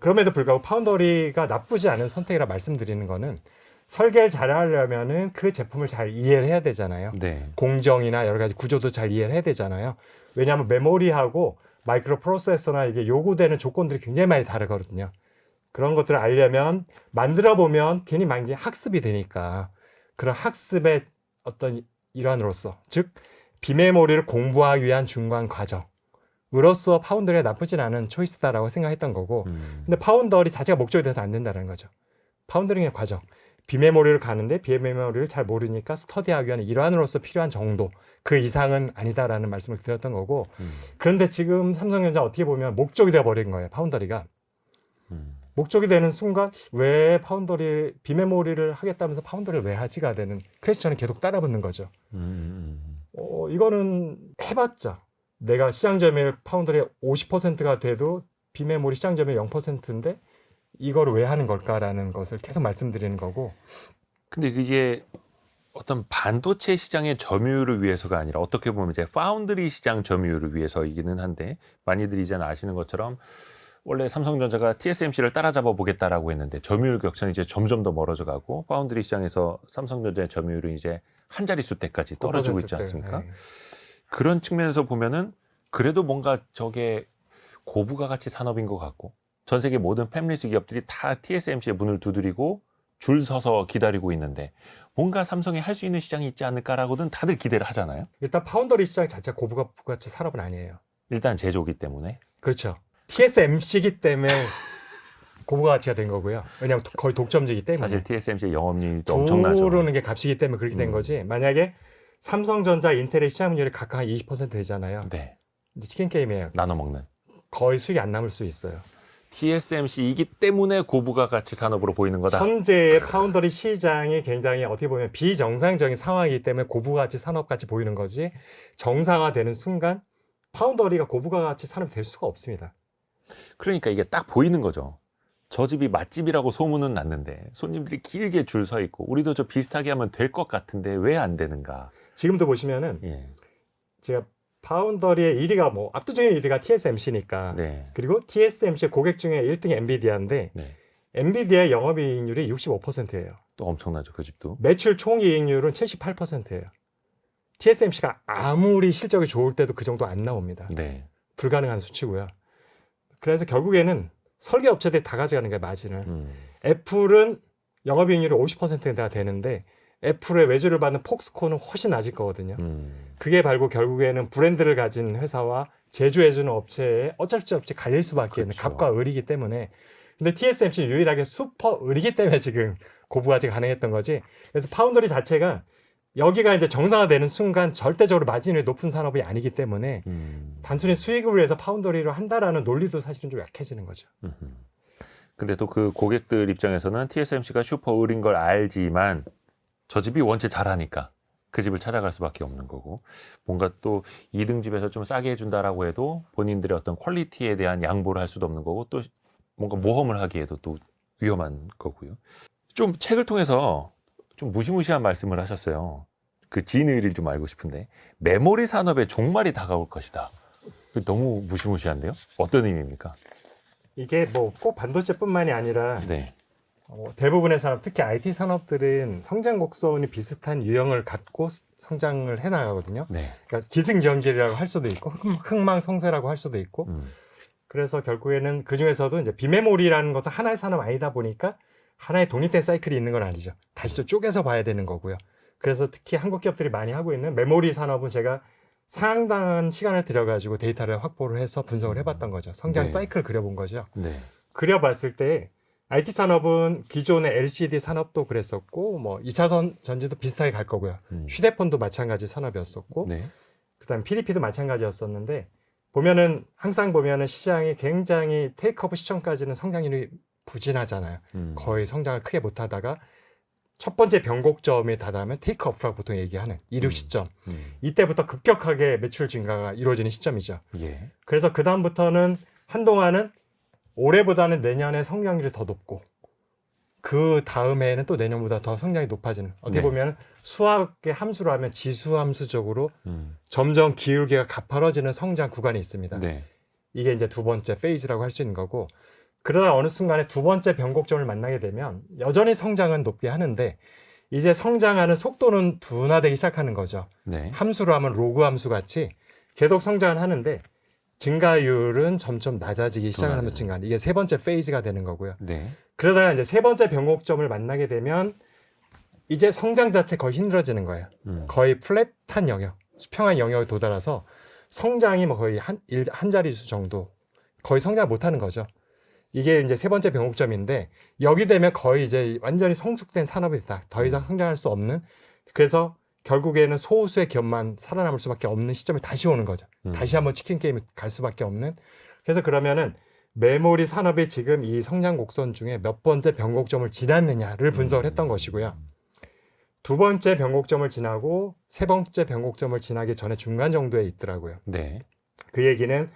그럼에도 불구하고 파운더리가 나쁘지 않은 선택이라 말씀드리는 거는 설계를 잘하려면은 그 제품을 잘 이해를 해야 되잖아요. 네. 공정이나 여러 가지 구조도 잘 이해를 해야 되잖아요. 왜냐하면 메모리하고 마이크로 프로세서나 이게 요구되는 조건들이 굉장히 많이 다르거든요. 그런 것들을 알려면 만들어 보면 괜히 막 이제 학습이 되니까 그런 학습의 어떤 일환으로서, 즉 비메모리를 공부하기 위한 중간 과정으로서 파운더리가 나쁘진 않은 초이스다라고 생각했던 거고, 근데 파운더리 자체가 목적이 돼서 안 된다는 거죠. 파운더링의 과정, 비메모리를 가는데 비메모리를 잘 모르니까 스터디하기 위한 일환으로서 필요한 정도, 그 이상은 아니다라는 말씀을 드렸던 거고, 그런데 지금 삼성전자 어떻게 보면 목적이 되어버린 거예요. 파운더리가 목적이 되는 순간 왜 파운더리 비메모리를 하겠다면서 파운더리를 왜 하지가 되는 퀘스천이 계속 따라붙는 거죠. 이거는 해봤자 내가 시장 점유율 파운더리 50%가 돼도 비메모리 시장 점유율 0%인데 이거를 왜 하는 걸까라는 것을 계속 말씀드리는 거고. 근데 이게 어떤 반도체 시장의 점유율을 위해서가 아니라 어떻게 보면 이제 파운드리 시장 점유율을 위해서이기는 한데, 많이들 이제 아시는 것처럼 원래 삼성전자가 TSMC를 따라잡아 보겠다라고 했는데 점유율 격차는 이제 점점 더 멀어져 가고 파운드리 시장에서 삼성전자의 점유율은 이제 한 자릿수 대까지 떨어지고 있지 않습니까? 네. 그런 측면에서 보면은 그래도 뭔가 저게 고부가 가치 산업인 것 같고, 전 세계 모든 팹리스 기업들이 다 TSMC의 문을 두드리고 줄 서서 기다리고 있는데 뭔가 삼성이 할 수 있는 시장이 있지 않을까라고는 다들 기대를 하잖아요. 일단 파운더리 시장 자체가 고부가치 산업은 아니에요. 일단 제조기 때문에. 그렇죠. TSMC이기 때문에 고부가치가 된 거고요. 왜냐하면 거의 독점지기 때문에. 사실 TSMC의 영업이익도 엄청나죠. 부르는 게 값이기 때문에 그렇게 된 거지. 만약에 삼성전자, 인텔의 시장률이 각각 한 20% 되잖아요. 네. 이제 치킨 게임이에요. 나눠 먹는. 거의 수익이 안 남을 수 있어요. TSMC이기 때문에 고부가 가치 산업으로 보이는 거다. 현재의 파운더리 시장이 굉장히 어떻게 보면 비정상적인 상황이기 때문에 고부가치 산업같이 보이는 거지, 정상화되는 순간 파운더리가 고부가치 산업이 될 수가 없습니다. 그러니까 이게 딱 보이는 거죠. 저 집이 맛집이라고 소문은 났는데 손님들이 길게 줄 서 있고 우리도 저 비슷하게 하면 될 것 같은데 왜 안 되는가. 지금도 보시면은 예. 제가 파운더리의 1위가 뭐 압도적인 1위가 TSMC니까. 네. 그리고 TSMC 고객 중에 1등이 엔비디아인데 네. 엔비디아의 영업이익률이 65%예요. 또 엄청나죠, 그 집도. 매출 총이익률은 78%예요. TSMC가 아무리 실적이 좋을 때도 그 정도 안 나옵니다. 네. 불가능한 수치고요. 그래서 결국에는 설계 업체들이 다 가져가는 게 마진을. 애플은 영업이익률이 50%가 되는데 애플의 외주를 받는 폭스콘은 훨씬 낮을 거거든요. 그게 바로 결국에는 브랜드를 가진 회사와 제조해주는 업체에 어쩔 수 없이 갈릴 수밖에 없는 그렇죠. 갑과 을이기 때문에. 근데 TSMC는 유일하게 슈퍼 을이기 때문에 지금 고부가치가 가능했던 거지. 그래서 파운더리 자체가 여기가 이제 정상화되는 순간 절대적으로 마진이 높은 산업이 아니기 때문에 단순히 수익을 위해서 파운더리를 한다라는 논리도 사실은 좀 약해지는 거죠. 근데 또 그 고객들 입장에서는 TSMC가 슈퍼 을인 걸 알지만 저 집이 원체 잘하니까 그 집을 찾아갈 수밖에 없는 거고, 뭔가 또 2등 집에서 좀 싸게 해준다라고 해도 본인들의 어떤 퀄리티에 대한 양보를 할 수도 없는 거고, 또 뭔가 모험을 하기에도 또 위험한 거고요. 좀 책을 통해서 좀 무시무시한 말씀을 하셨어요. 그 진의를 좀 알고 싶은데, 메모리 산업의 종말이 다가올 것이다. 너무 무시무시한데요? 어떤 의미입니까? 이게 뭐 꼭 반도체뿐만이 아니라 네. 대부분의 산업, 특히 IT 산업들은 성장 곡선이 비슷한 유형을 갖고 성장을 해나가거든요. 네. 그러니까 기승전결이라고 할 수도 있고 흥망성쇠라고 할 수도 있고. 그래서 결국에는 그 중에서도 이제 비메모리라는 것도 하나의 산업 아니다 보니까 하나의 독립된 사이클이 있는 건 아니죠. 다시 또 쪼개서 봐야 되는 거고요. 그래서 특히 한국 기업들이 많이 하고 있는 메모리 산업은 제가 상당한 시간을 들여가지고 데이터를 확보를 해서 분석을 해봤던 거죠. 성장 네. 사이클을 그려본 거죠. 네. 그려봤을 때 IT 산업은 기존의 LCD 산업도 그랬었고, 뭐 2차선 전지도 비슷하게 갈 거고요. 휴대폰도 마찬가지 산업이었었고, 네. 그다음 PDP도 마찬가지였었는데, 보면은 항상 보면은 시장이 굉장히 테이크오프 시점까지는 성장률이 부진하잖아요. 거의 성장을 크게 못하다가 첫 번째 변곡점에 다다르면 테이크오프라고 보통 얘기하는 이륙 시점. 이때부터 급격하게 매출 증가가 이루어지는 시점이죠. 예. 그래서 그 다음부터는 한동안은 올해보다는 내년에 성장률이 더 높고, 그 다음에는 또 내년보다 더 성장이 높아지는, 어떻게 네. 보면 수학의 함수로 하면 지수함수적으로 점점 기울기가 가파라지는 성장 구간이 있습니다. 네. 이게 이제 두 번째 페이즈라고 할 수 있는 거고, 그러다 어느 순간에 두 번째 변곡점을 만나게 되면 여전히 성장은 높게 하는데 이제 성장하는 속도는 둔화되기 시작하는 거죠. 네. 함수로 하면 로그 함수 같이 계속 성장을 하는데 증가율은 점점 낮아지기 시작하면서 증가하는 이게 세 번째 페이즈가 되는 거고요. 네. 그러다가 이제 세 번째 변곡점을 만나게 되면 이제 성장 자체 거의 힘들어지는 거예요. 거의 플랫한 영역, 수평한 영역에 도달해서 성장이 뭐 거의 한 자릿수 정도 거의 성장을 못하는 거죠. 이게 이제 세 번째 변곡점인데 여기 되면 거의 이제 완전히 성숙된 산업이다. 더 이상 성장할 수 없는 그래서 결국에는 소수의 기업만 살아남을 수밖에 없는 시점이 다시 오는 거죠. 다시 한번 치킨 게임이 갈 수밖에 없는. 그래서 그러면은 메모리 산업이 지금 이 성장 곡선 중에 몇 번째 변곡점을 지났느냐를 분석을 했던 것이고요. 두 번째 변곡점을 지나고 세 번째 변곡점을 지나기 전에 중간 정도에 있더라고요. 네. 그 얘기는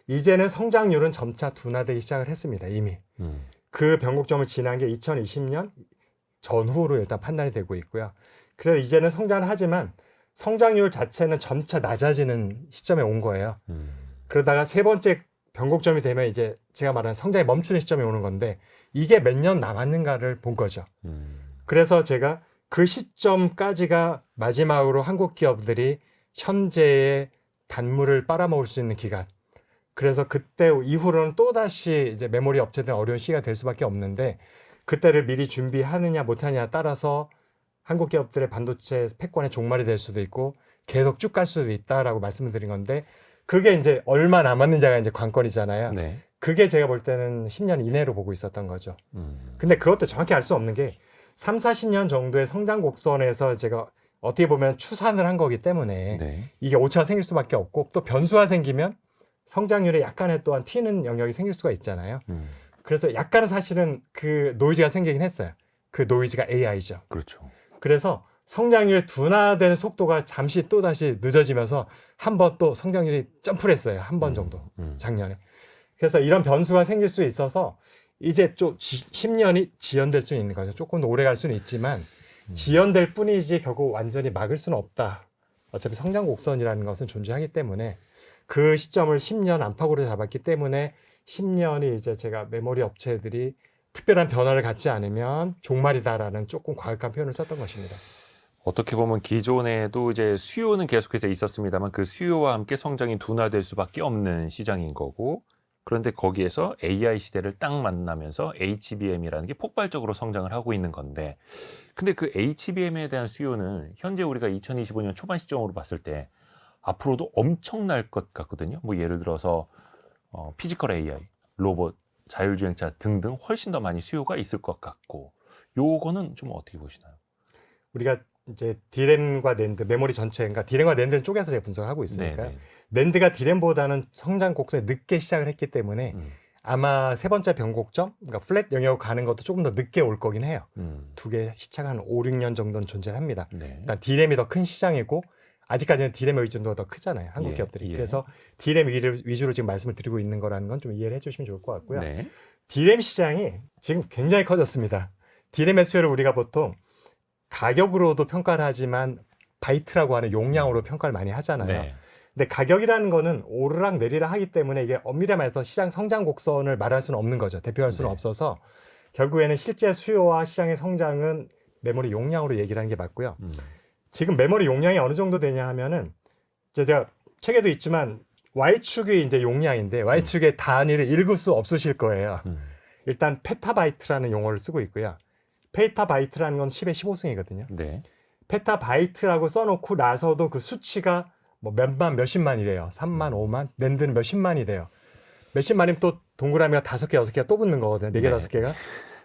이제는 성장률은 점차 둔화되기 시작을 했습니다. 이미. 그 변곡점을 지난 게 2020년 전후로 일단 판단이 되고 있고요. 그래서 이제는 성장을 하지만 성장률 자체는 점차 낮아지는 시점에 온 거예요. 그러다가 세 번째 변곡점이 되면 이제 제가 말한 성장이 멈추는 시점에 오는 건데 이게 몇 년 남았는가를 본 거죠. 그래서 제가 그 시점까지가 마지막으로 한국 기업들이 현재의 단물을 빨아먹을 수 있는 기간. 그래서 그때 이후로는 또다시 이제 메모리 업체들은 어려운 시기가 될 수밖에 없는데 그때를 미리 준비하느냐 못하느냐에 따라서 한국 기업들의 반도체 패권의 종말이 될 수도 있고 계속 쭉 갈 수도 있다라고 말씀을 드린 건데 그게 이제 얼마 남았는지가 이제 관건이잖아요. 네. 그게 제가 볼 때는 10년 이내로 보고 있었던 거죠. 근데 그것도 정확히 알 수 없는 게 3, 40년 정도의 성장 곡선에서 제가 어떻게 보면 추산을 한 거기 때문에 네. 이게 오차가 생길 수밖에 없고 또 변수가 생기면 성장률에 약간의 또한 튀는 영역이 생길 수가 있잖아요. 그래서 약간은 사실은 그 노이즈가 생기긴 했어요. 그 노이즈가 AI죠. 그렇죠. 그래서 성장률이 둔화되는 속도가 잠시 또다시 늦어지면서 한 번 또 성장률이 점프를 했어요. 한 번 정도 작년에. 그래서 이런 변수가 생길 수 있어서 이제 좀 10년이 지연될 수는 있는 거죠. 조금 더 오래 갈 수는 있지만 지연될 뿐이지 결국 완전히 막을 수는 없다. 어차피 성장 곡선이라는 것은 존재하기 때문에 그 시점을 10년 안팎으로 잡았기 때문에 10년이 이제 제가 메모리 업체들이 특별한 변화를 갖지 않으면 종말이다라는 조금 과격한 표현을 썼던 것입니다. 어떻게 보면 기존에도 이제 수요는 계속해서 있었습니다만 그 수요와 함께 성장이 둔화될 수밖에 없는 시장인 거고 그런데 거기에서 AI 시대를 딱 만나면서 HBM이라는 게 폭발적으로 성장을 하고 있는 건데 근데 그 HBM에 대한 수요는 현재 우리가 2025년 초반 시점으로 봤을 때 앞으로도 엄청날 것 같거든요. 뭐 예를 들어서 피지컬 AI, 로봇, 자율주행차 등등 훨씬 더 많이 수요가 있을 것 같고 요거는 좀 어떻게 보시나요? 우리가 이제 디램과 낸드, 메모리 전체, 그러니까 디램과 낸드는 쪼개서 제가 분석을 하고 있으니까요. 네네. 낸드가 디램보다는 성장 곡선이 늦게 시작을 했기 때문에 아마 세 번째 변곡점, 그러니까 플랫 영역으로 가는 것도 조금 더 늦게 올 거긴 해요. 두 개 시차가 한 5, 6년 정도는 존재합니다. 네. 일단 디램이 더 큰 시장이고 아직까지는 디램의 의존도가 더 크잖아요. 한국 예, 기업들이. 예. 그래서 디램 위주로 지금 말씀을 드리고 있는 거라는 건 좀 이해를 해주시면 좋을 것 같고요. 네. 디램 시장이 지금 굉장히 커졌습니다. 디램의 수요를 우리가 보통 가격으로도 평가를 하지만 바이트라고 하는 용량으로 평가를 많이 하잖아요. 네. 근데 가격이라는 거는 오르락 내리락 하기 때문에 이게 엄밀히 말해서 시장 성장 곡선을 말할 수는 없는 거죠. 대표할 수는 네. 없어서 결국에는 실제 수요와 시장의 성장은 메모리 용량으로 얘기를 하는 게 맞고요. 지금 메모리 용량이 어느 정도 되냐 하면은 제가 책에도 있지만 Y축이 이제 용량인데 Y축의 단위를 읽을 수 없으실 거예요. 일단 페타바이트라는 용어를 쓰고 있고요. 페타바이트라는 건 10의 15승이거든요. 네. 페타바이트라고 써놓고 나서도 그 수치가 뭐 몇만, 몇십만이래요. 3만, 5만, 낸드는 몇십만이 돼요. 몇십만이면 또 동그라미가 5개, 6개가 또 붙는 거거든요. 4개, 네. 5개가.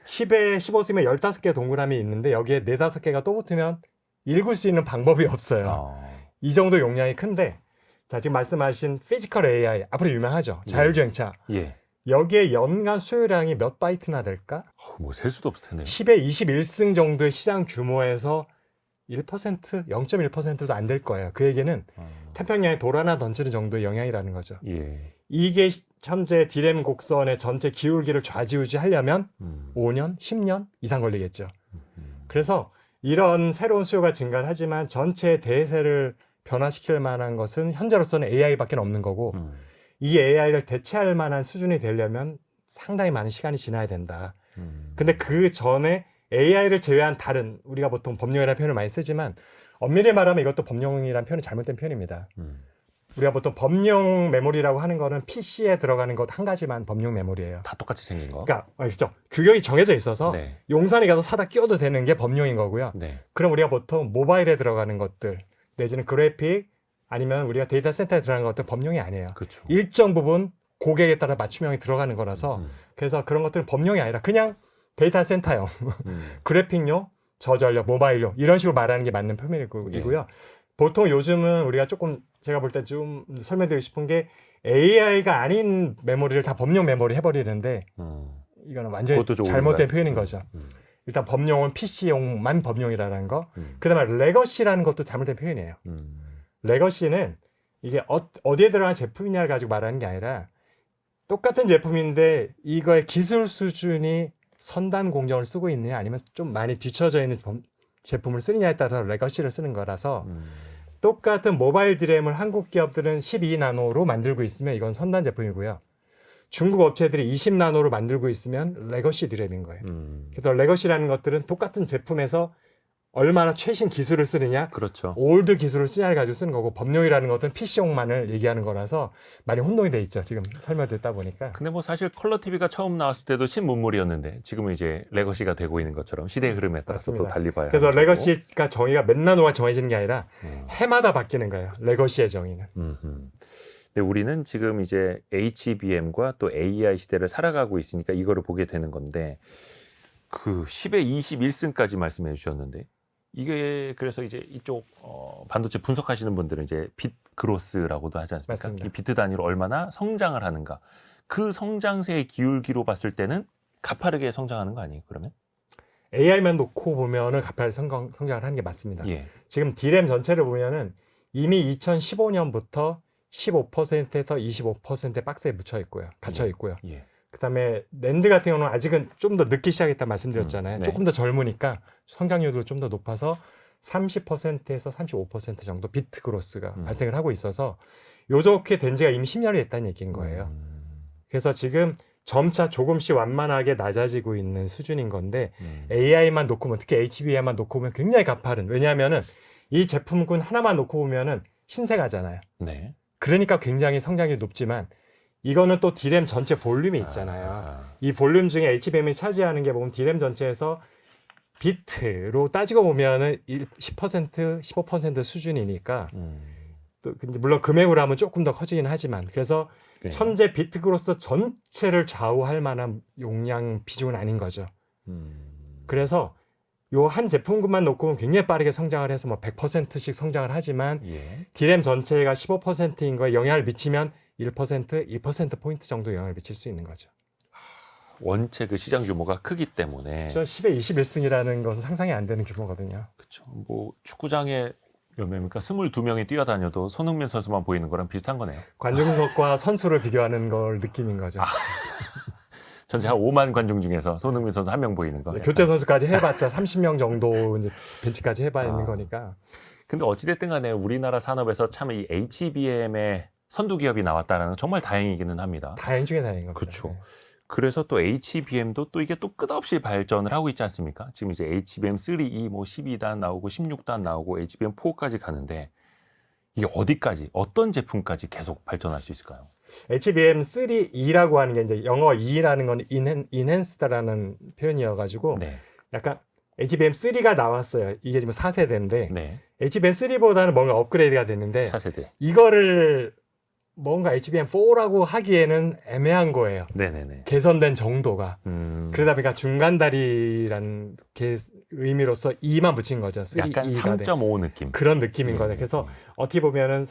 10에 15승이면 15개 동그라미 있는데 여기에 4, 5개가 또 붙으면 읽을 수 있는 방법이 없어요. 이 정도 용량이 큰데 자 지금 말씀하신 피지컬 AI 앞으로 유명하죠. 자율주행차. 예. 여기에 연간 수요량이 몇 바이트나 될까? 뭐 셀 수도 없을 텐데요. 10에 21승 정도의 시장 규모에서 1%, 0.1%도 안 될 거예요. 그 얘기는 태평양에 돌 하나 던지는 정도의 영향이라는 거죠. 예. 이게 현재 디램 곡선의 전체 기울기를 좌지우지하려면 5년, 10년 이상 걸리겠죠. 그래서 이런 새로운 수요가 증가를 하지만 전체 대세를 변화시킬 만한 것은 현재로서는 AI밖에 없는 거고 이 AI를 대체할 만한 수준이 되려면 상당히 많은 시간이 지나야 된다. 근데 그 전에 AI를 제외한 다른 우리가 보통 범용이라는 표현을 많이 쓰지만 엄밀히 말하면 이것도 범용이라는 표현은 잘못된 표현입니다. 우리가 보통 범용 메모리라고 하는 거는 PC에 들어가는 것 한 가지만 범용 메모리예요. 다 똑같이 생긴 거. 그러니까 알겠죠? 규격이 정해져 있어서 네. 용산에 가서 사다 끼워도 되는 게 범용인 거고요. 네. 그럼 우리가 보통 모바일에 들어가는 것들 내지는 그래픽 아니면 우리가 데이터 센터에 들어가는 것들은 범용이 아니에요. 그렇죠. 일정 부분 고객에 따라 맞춤형이 들어가는 거라서 그래서 그런 것들은 범용이 아니라 그냥 데이터 센터용, 그래픽용, 저전력, 모바일용 이런 식으로 말하는 게 맞는 표현이고요. 보통 요즘은 우리가 조금 제가 볼 때 좀 설명드리고 싶은 게 AI가 아닌 메모리를 다 범용 메모리 해버리는데 이거는 완전히 그것도 좀 잘못된 오른가요? 표현인 거죠. 일단 범용은 PC용만 범용이라는 거. 그다음에 레거시라는 것도 잘못된 표현이에요. 레거시는 이게 어디에 들어간 제품이냐를 가지고 말하는 게 아니라 똑같은 제품인데 이거의 기술 수준이 선단 공정을 쓰고 있느냐 아니면 좀 많이 뒤처져 있는 제품을 쓰느냐에 따라서 레거시를 쓰는 거라서 똑같은 모바일 디램을 한국 기업들은 12나노로 만들고 있으면 이건 선단 제품이고요. 중국 업체들이 20나노로 만들고 있으면 레거시 디램인 거예요. 그래서 레거시라는 것들은 똑같은 제품에서 얼마나 최신 기술을 쓰느냐, 그렇죠. 올드 기술을 쓰냐를 가지고 쓰는 거고 범용이라는 것은 PC용만을 얘기하는 거라서 많이 혼동이 돼 있죠. 지금 설명 듣다 보니까. 근데 뭐 사실 컬러 TV가 처음 나왔을 때도 신문물이었는데 지금은 이제 레거시가 되고 있는 것처럼 시대의 흐름에 따라서 맞습니다. 또 달리 봐야 그래서 하는 거고. 레거시가 정의가 몇 나노가 정해지는 게 아니라 해마다 바뀌는 거예요. 레거시의 정의는. 근데 우리는 지금 이제 HBM과 또 AI 시대를 살아가고 있으니까 이거를 보게 되는 건데 그 10의 21승까지 말씀해 주셨는데 이게 그래서 이제 이쪽 반도체 분석하시는 분들은 이제 빗 그로스라고도 하지 않습니까? 맞습니다. 이 비트 단위로 얼마나 성장을 하는가. 그 성장세의 기울기로 봤을 때는 가파르게 성장하는 거 아니에요? 그러면? AI만 놓고 보면은 가파르게 성장을 하는 게 맞습니다. 예. 지금 D램 전체를 보면은 이미 2015년부터 15%에서 25%의 박스에 묻혀 있고요. 갇혀 있고요. 예. 그다음에 낸드 같은 경우는 아직은 좀 더 늦기 시작했다 말씀드렸잖아요. 네. 조금 더 젊으니까 성장률도 좀 더 높아서 30%에서 35% 정도 비트 그로스가 발생을 하고 있어서 요렇게 된 지가 이미 10년이 됐다는 얘기인 거예요. 그래서 지금 점차 조금씩 완만하게 낮아지고 있는 수준인 건데 AI만 놓고 보면 특히 HBM만 놓고 보면 굉장히 가파른. 왜냐하면은 이 제품군 하나만 놓고 보면은 신세가잖아요. 네. 그러니까 굉장히 성장이 높지만 이거는 또 D램 전체 볼륨이 있잖아요. 이 볼륨 중에 HBM이 차지하는 게 보면 D램 전체에서 비트로 따지고 보면은 10%, 15% 수준이니까 또 이제 물론 금액으로 하면 조금 더 커지긴 하지만 그래서 네. 현재 비트 그로스 전체를 좌우할 만한 용량 비중은 아닌 거죠. 그래서 요 한 제품군만 놓고 보면 굉장히 빠르게 성장을 해서 뭐 100%씩 성장을 하지만 예. D램 전체가 15%인 거에 영향을 미치면 1%, 2%포인트 정도 영향을 미칠 수 있는 거죠. 원체 그 시장 규모가 크기 때문에 그렇죠. 10에 21승이라는 것은 상상이 안 되는 규모거든요. 그렇죠. 뭐 축구장에 몇 명입니까? 22명이 뛰어다녀도 손흥민 선수만 보이는 거랑 비슷한 거네요. 관중석과 선수를 비교하는 걸 느낌인 거죠. 전체 한 5만 관중 중에서 손흥민 선수 한 명 보이는 거. 교체 선수까지 해봤자 30명 정도 이제 벤치까지 해봐야 있는 거니까. 근데 어찌됐든 간에 우리나라 산업에서 참 이 HBM의 선두 기업이 나왔다는 건 정말 다행이기는 합니다. 다행 중에 다행인 겁니다. 그렇죠. 네. 그래서 또 HBM도 또 이게 또 끝없이 발전을 하고 있지 않습니까? 지금 이제 HBM3E 뭐 12단 나오고 16단 나오고 HBM4까지 가는데 이게 어디까지 어떤 제품까지 계속 발전할 수 있을까요? HBM3E라고 하는 게 이제 영어 E라는 건 enhanceda라는 표현이어가지고 네. 약간 HBM3가 나왔어요. 이게 지금 4세대인데 네. HBM3보다는 뭔가 업그레이드가 됐는데 차세대. 이거를 뭔가 HBM4라고 하기에는 애매한 거예요. 네네네. 개선된 정도가. 그러다 보니까 중간다리라는 의미로서 2만 붙인 거죠. 3E가 약간 3.5 느낌. 그런 느낌인 거네. 그래서 어떻게 보면은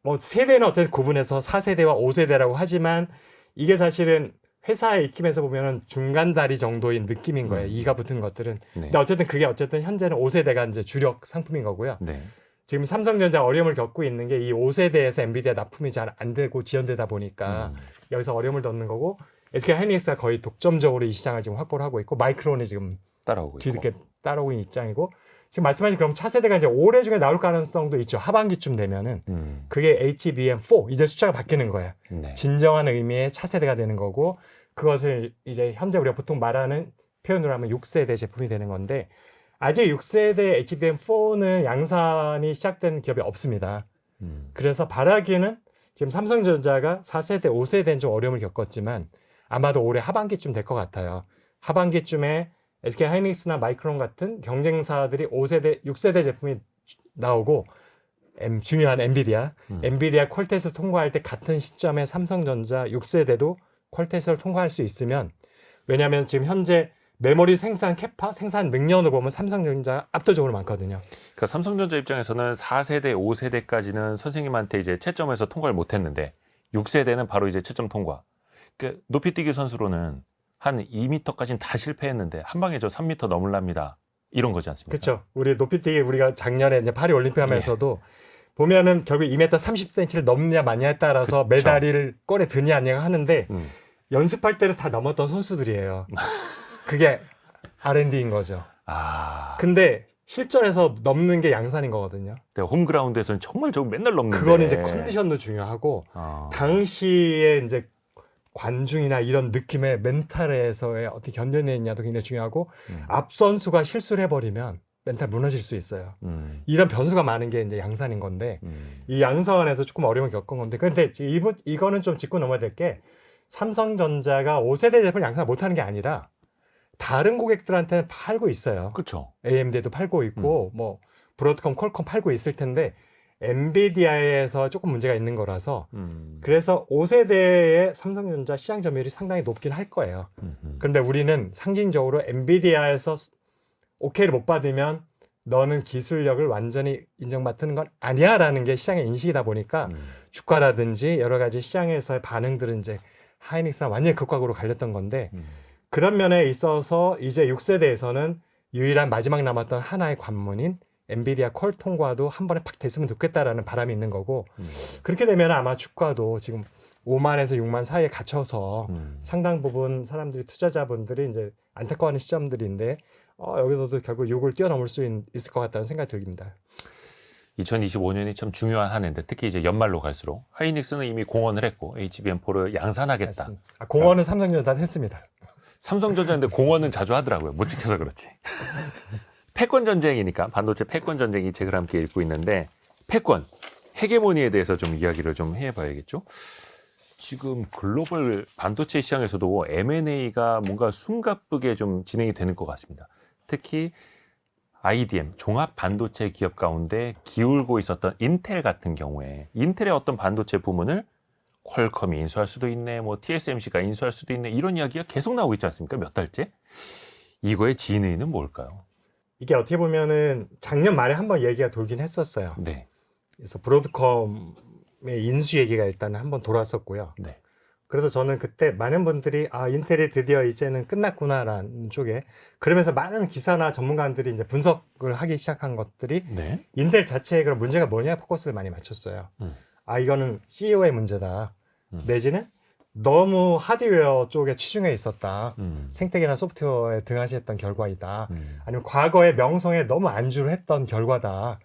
뭐 세대는 어떤 구분해서 4세대와 5세대라고 하지만 이게 사실은 회사의 익힘에서 보면은 중간다리 정도인 느낌인 거예요. 2가 붙은 것들은. 네. 근데 어쨌든 그게 어쨌든 현재는 5세대가 이제 주력 상품인 거고요. 네. 지금 삼성전자 어려움을 겪고 있는 게 이 5세대에서 엔비디아 납품이 잘 안 되고 지연되다 보니까 여기서 어려움을 겪는 거고 SK 하이닉스가 거의 독점적으로 이 시장을 지금 확보를 하고 있고 마이크론이 지금 따라오고 있고. 뒤늦게 따라오고 있는 입장이고 지금 말씀하신 그럼 차세대가 이제 올해 중에 나올 가능성도 있죠. 하반기쯤 되면은 그게 HBM4 이제 숫자가 바뀌는 거예요. 네. 진정한 의미의 차세대가 되는 거고 그것을 이제 현재 우리가 보통 말하는 표현으로 하면 6세대 제품이 되는 건데 아직 6세대 HBM4는 양산이 시작된 기업이 없습니다. 그래서 바라기는 지금 삼성전자가 4세대, 5세대는 좀 어려움을 겪었지만 아마도 올해 하반기쯤 될 것 같아요. 하반기쯤에 SK 하이닉스나 마이크론 같은 경쟁사들이 5세대, 6세대 제품이 나오고 중요한 엔비디아 퀄테스트를 통과할 때 같은 시점에 삼성전자 6세대도 퀄테스트를 통과할 수 있으면 왜냐하면 지금 현재 메모리 생산 캐파, 생산 능력으로 보면 삼성전자가 압도적으로 많거든요. 그러니까 삼성전자 입장에서는 4세대, 5세대까지는 선생님한테 이제 채점해서 통과를 못했는데 6세대는 바로 이제 채점 통과. 그러니까 높이뛰기 선수로는 한 2m까지는 다 실패했는데 한 방에 저 3m 넘을랍니다. 이런 거지 않습니까? 그렇죠. 우리 높이뛰기 우리가 작년에 이제 파리 올림픽 하면서도 보면은 결국 2m 30cm를 넘느냐 마냐에 따라서 그쵸. 메달을 꺼내 드냐 아니냐 하는데 연습할 때는 다 넘었던 선수들이에요. 그게 R&D인 거죠. 근데 실전에서 넘는 게 양산인 거거든요. 홈그라운드에서는 정말 저 맨날 넘는데. 그거는 이제 컨디션도 중요하고 당시에 이제 관중이나 이런 느낌의 멘탈에서의 어떻게 견뎌내느냐도 굉장히 중요하고 앞 선수가 실수를 해버리면 멘탈 무너질 수 있어요. 이런 변수가 많은 게 이제 양산인 건데 이 양산에서 조금 어려움을 겪은 건데 근데 이거는 좀 짚고 넘어야 될 게 삼성전자가 5세대 제품을 양산 못하는 게 아니라 다른 고객들한테는 팔고 있어요. 그렇죠. AMD도 팔고 있고 뭐 브로드컴, 퀄컴 팔고 있을 텐데 엔비디아에서 조금 문제가 있는 거라서 그래서 5세대의 삼성전자 시장 점유율이 상당히 높긴 할 거예요. 그런데 우리는 상징적으로 엔비디아에서 오케이를 못 받으면 너는 기술력을 완전히 인정받는 건 아니야 라는 게 시장의 인식이다 보니까 주가라든지 여러 가지 시장에서의 반응들은 이제 하이닉스랑 완전히 극과극으로 갈렸던 건데 그런 면에 있어서 이제 6세대에서는 유일한 마지막 남았던 하나의 관문인 엔비디아 퀄 통과도 한 번에 팍 됐으면 좋겠다라는 바람이 있는 거고 그렇게 되면 아마 주가도 지금 5만에서 6만 사이에 갇혀서 상당 부분 사람들이 투자자분들이 이제 안타까워하는 시점들인데 여기서도 결국 6을 뛰어넘을 수 있을 것 같다는 생각이 듭니다. 2025년이 참 중요한 한 해인데 특히 이제 연말로 갈수록 하이닉스는 이미 공언을 했고 HBM4를 양산하겠다. 공언은 삼성전자 했습니다. 삼성전자인데 공언은 자주 하더라고요. 못 지켜서 그렇지. 패권 전쟁이니까 반도체 패권 전쟁 이 책을 함께 읽고 있는데 패권, 헤게모니에 대해서 좀 이야기를 좀 해봐야겠죠. 지금 글로벌 반도체 시장에서도 M&A가 뭔가 숨가쁘게 좀 진행이 되는 것 같습니다. 특히 IDM, 종합 반도체 기업 가운데 기울고 있었던 인텔 같은 경우에 인텔의 어떤 반도체 부문을 퀄컴이 인수할 수도 있네, 뭐 TSMC가 인수할 수도 있네 이런 이야기가 계속 나오고 있지 않습니까? 몇 달째? 이거의 진위는 뭘까요? 이게 어떻게 보면은 작년 말에 한번 얘기가 돌긴 했었어요. 네. 그래서 브로드컴의 인수 얘기가 일단 한번 돌았었고요. 네. 그래서 저는 그때 많은 분들이 인텔이 드디어 이제는 끝났구나라는 쪽에 그러면서 많은 기사나 전문가들이 이제 분석을 하기 시작한 것들이 네. 인텔 자체의 그런 문제가 뭐냐 포커스를 많이 맞췄어요. 이거는 CEO의 문제다. 내지는 너무 하드웨어 쪽에 치중해 있었다. 생태계나 소프트웨어에 등한시했던 결과이다. 아니면 과거의 명성에 너무 안주를 했던 결과다.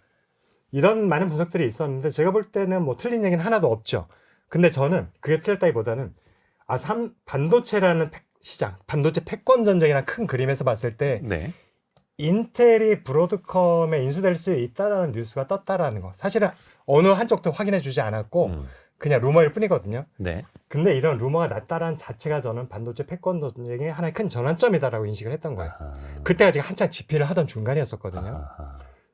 이런 많은 분석들이 있었는데 제가 볼 때는 뭐 틀린 얘기는 하나도 없죠. 근데 저는 그게 틀렸다기보다는 반도체라는 시장, 반도체 패권 전쟁이라는 큰 그림에서 봤을 때 네. 인텔이 브로드컴에 인수될 수 있다라는 뉴스가 떴다라는 거. 사실은 어느 한쪽도 확인해 주지 않았고 그냥 루머일 뿐이거든요. 네. 근데 이런 루머가 났다라는 자체가 저는 반도체 패권 전쟁의 하나의 큰 전환점이다라고 인식을 했던 거예요. 그때가 제가 한창 집필을 하던 중간이었었거든요.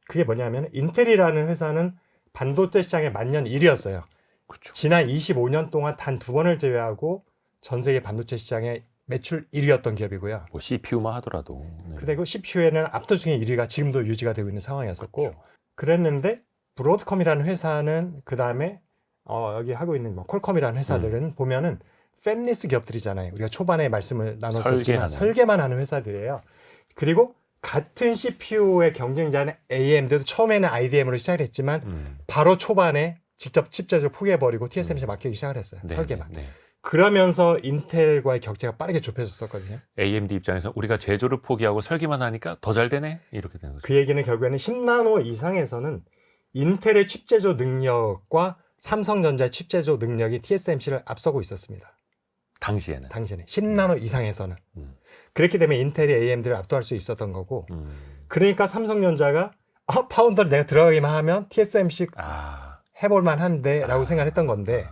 그게 뭐냐면 인텔이라는 회사는 반도체 시장의 만년 1위였어요. 그쵸. 지난 25년 동안 단 2번을 제외하고 전 세계 반도체 시장의 매출 1위였던 기업이고요. 뭐 CPU만 하더라도. 네. 그리고 CPU에는 압도적인 1위가 지금도 유지가 되고 있는 상황이었었고 그렇죠. 그랬는데 브로드컴이라는 회사는 그 다음에 여기 하고 있는 뭐 퀄컴이라는 회사들은 보면은 팹리스 기업들이잖아요. 우리가 초반에 말씀을 나눴었지만 설계만 하는 회사들이에요. 그리고 같은 CPU의 경쟁자는 AMD도 처음에는 IDM으로 시작을 했지만 바로 초반에 직접 칩 제조를 포기해버리고 TSMC에 맡기기 시작을 했어요. 네, 설계만. 네. 그러면서 인텔과의 격차가 빠르게 좁혀졌었거든요. AMD 입장에서 우리가 제조를 포기하고 설계만 하니까 더 잘 되네? 이렇게 되는 거죠. 그 얘기는 결국에는 10나노 이상에서는 인텔의 칩 제조 능력과 삼성전자의 칩 제조 능력이 TSMC를 앞서고 있었습니다. 당시에는. 10나노 이상에서는. 음. 그렇기 때문에 인텔이 AMD를 압도할 수 있었던 거고. 음. 그러니까 삼성전자가 파운더를 내가 들어가기만 하면 TSMC 아. 해볼만 한데 라고 생각했던 건데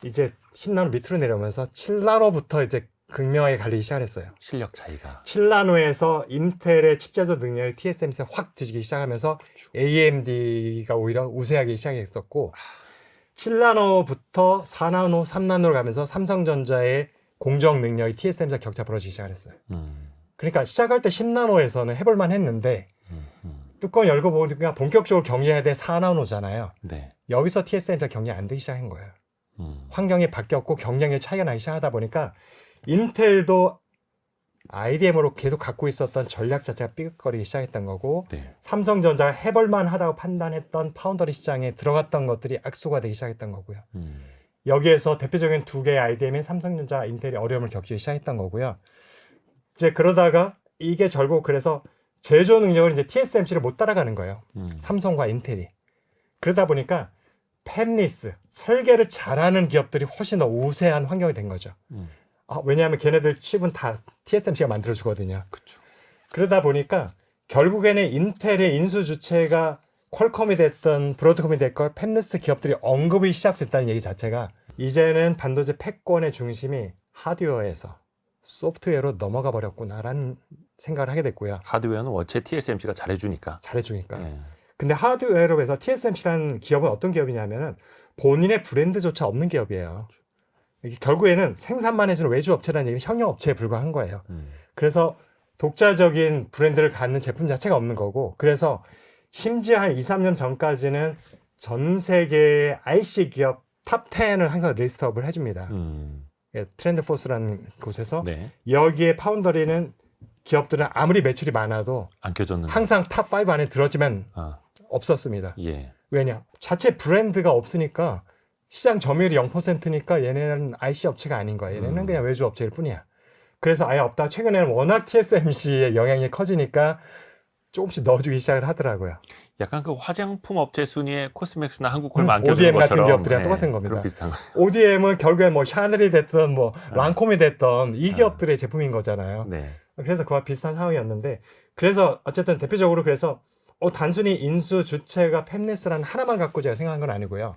이제 10나노 밑으로 내려오면서 7나노부터 이제 극명하게 갈리기 시작했어요. 실력 차이가. 7나노에서 인텔의 칩 제조 능력을 TSMC에 확 뒤지기 시작하면서 AMD가 오히려 우세하기 시작했었고 7나노부터 4나노, 3나노로 가면서 삼성전자의 공정 능력이 TSMC와 격차 벌어지기 시작했어요. 그러니까 시작할 때 10나노에서는 해볼만 했는데 뚜껑 열고 보니까 본격적으로 경쟁해야 될 4나노잖아요. 네. 여기서 TSMC가 경쟁이 안 되기 시작한 거예요. 환경이 바뀌었고 경쟁의 차이가 나기 시작하다 보니까 인텔도 IDM으로 계속 갖고 있었던 전략 자체가 삐걱거리기 시작했던 거고 네. 삼성전자가 해볼만 하다고 판단했던 파운더리 시장에 들어갔던 것들이 악수가 되기 시작했던 거고요. 여기에서 대표적인 두 개의 IDM인 삼성전자, 인텔이 어려움을 겪기 시작했던 거고요. 이제 그러다가 이게 결국 그래서 제조 능력을 이제 TSMC를 못 따라가는 거예요. 삼성과 인텔이. 그러다 보니까 팹리스, 설계를 잘하는 기업들이 훨씬 더 우세한 환경이 된 거죠. 왜냐하면 걔네들 칩은 다 TSMC가 만들어주거든요. 그렇죠. 그러다 보니까 결국에는 인텔의 인수 주체가 퀄컴이 됐던 브로드컴이 됐건 팹리스 기업들이 언급이 시작됐다는 얘기 자체가 이제는 반도체 패권의 중심이 하드웨어에서 소프트웨어로 넘어가 버렸구나라는 생각을 하게 됐고요. 하드웨어는 원체 TSMC가 잘해주니까. 잘해주니까. 예. 근데 하드웨어로 해서 TSMC라는 기업은 어떤 기업이냐면은 본인의 브랜드조차 없는 기업이에요. 이게 결국에는 생산만 해주는 외주 업체라는 얘기는 형용 업체에 불과한 거예요. 그래서 독자적인 브랜드를 갖는 제품 자체가 없는 거고, 그래서 심지어 한 2, 3년 전까지는 전 세계 IC 기업 탑 10을 항상 리스트업을 해줍니다. 트렌드 포스라는 곳에서 네. 여기에 파운더리는 기업들은 아무리 매출이 많아도 안 껴졌는데. 항상 탑 5 안에 들었지만 없었습니다. 예. 왜냐? 자체 브랜드가 없으니까 시장 점유율이 0%니까 얘네는 IC 업체가 아닌 거야. 얘네는 그냥 외주 업체일 뿐이야. 그래서 아예 없다. 최근에는 워낙 TSMC의 영향이 커지니까 조금씩 넣어주기 시작을 하더라고요. 약간 그 화장품 업체 순위에 코스맥스나 한국콜만 안 껴주는 ODM 것처럼. 같은 기업들이랑 예, 똑같은 겁니다. 그런 비슷한 거. ODM은 결국에 뭐 샤넬이 됐든 뭐 랑콤이 됐든 이 기업들의 제품인 거잖아요. 네. 그래서 그와 비슷한 상황이었는데, 그래서 어쨌든 대표적으로 그래서 단순히 인수 주체가 팹리스라는 하나만 갖고 제가 생각한 건 아니고요.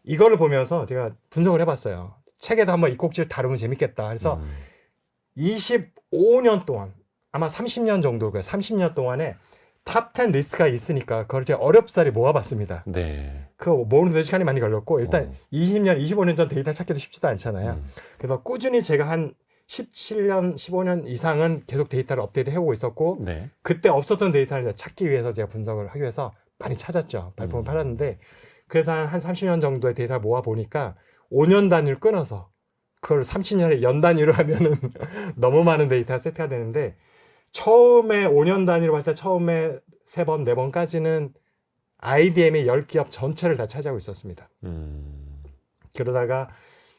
이거를 보면서 제가 분석을 해봤어요. 책에도 한번 이 꼭지를 다루면 재밌겠다. 그래서 25년 동안, 아마 30년 정도, 30년 동안에 탑 10 리스트가 있으니까 그걸 제가 어렵사리 모아봤습니다. 네. 그거 모으는데 시간이 많이 걸렸고, 일단 20년, 25년 전 데이터를 찾기도 쉽지도 않잖아요. 그래서 꾸준히 제가 한 17년, 15년 이상은 계속 데이터를 업데이트 해오고 있었고, 네. 그때 없었던 데이터를 찾기 위해서 제가 분석을 하기 위해서 많이 찾았죠. 발품을 팔았는데, 그래서 한 30년 정도의 데이터를 모아보니까 5년 단위를 끊어서 그걸 30년에 연 단위로 하면은 너무 많은 데이터가 세트가 되는데, 처음에 5년 단위로 봤을 때 처음에 3번, 4번까지는 IDM의 10기업 전체를 다 차지하고 있었습니다. 그러다가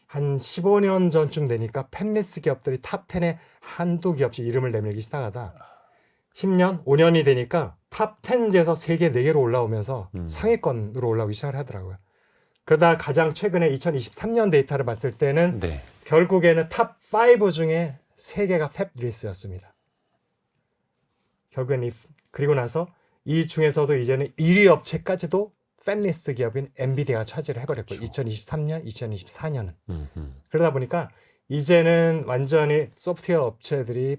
한 15년 전쯤 되니까 팹리스 기업들이 탑 10에 한두 기업씩 이름을 내밀기 시작하다 10년, 5년이 되니까 탑 10에서 3개, 4개로 올라오면서 상위권으로 올라오기 시작을 하더라고요. 그러다 가장 최근에 2023년 데이터를 봤을 때는 네. 결국에는 탑 5 중에 3개가 팹리스였습니다. 결국엔 그리고 나서 이 중에서도 이제는 1위 업체까지도 팹리스 기업인 엔비디아가 차지를 해버렸고, 그렇죠. 2023년, 2024년은. 그러다 그러다 보니까 이제는 완전히 소프트웨어 업체들이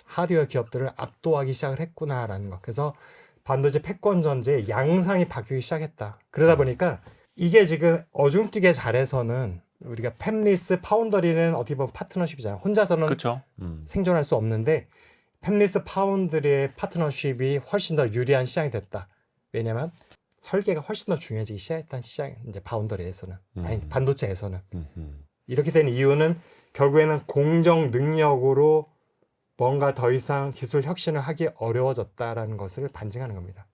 하드웨어 기업들을 압도하기 시작을 했구나라는 거. 그래서 반도체 패권 전제의 양상이 바뀌기 시작했다. 그러다 보니까 이게 지금 어중뛰게 잘해서는 우리가 팹리스, 파운더리는 어떻게 보면 파트너십이잖아요. 혼자서는 그렇죠. 생존할 수 없는데 팹리스 파운드리의 파트너십이 훨씬 더 유리한 시장이 됐다. 왜냐하면 설계가 훨씬 더 중요해지기 시작했던 시장, 이제 파운더리에서는, 아니 반도체에서는. 이렇게 된 이유는 결국에는 공정 능력으로 뭔가 더 이상 기술 혁신을 하기 어려워졌다라는 것을 반증하는 겁니다.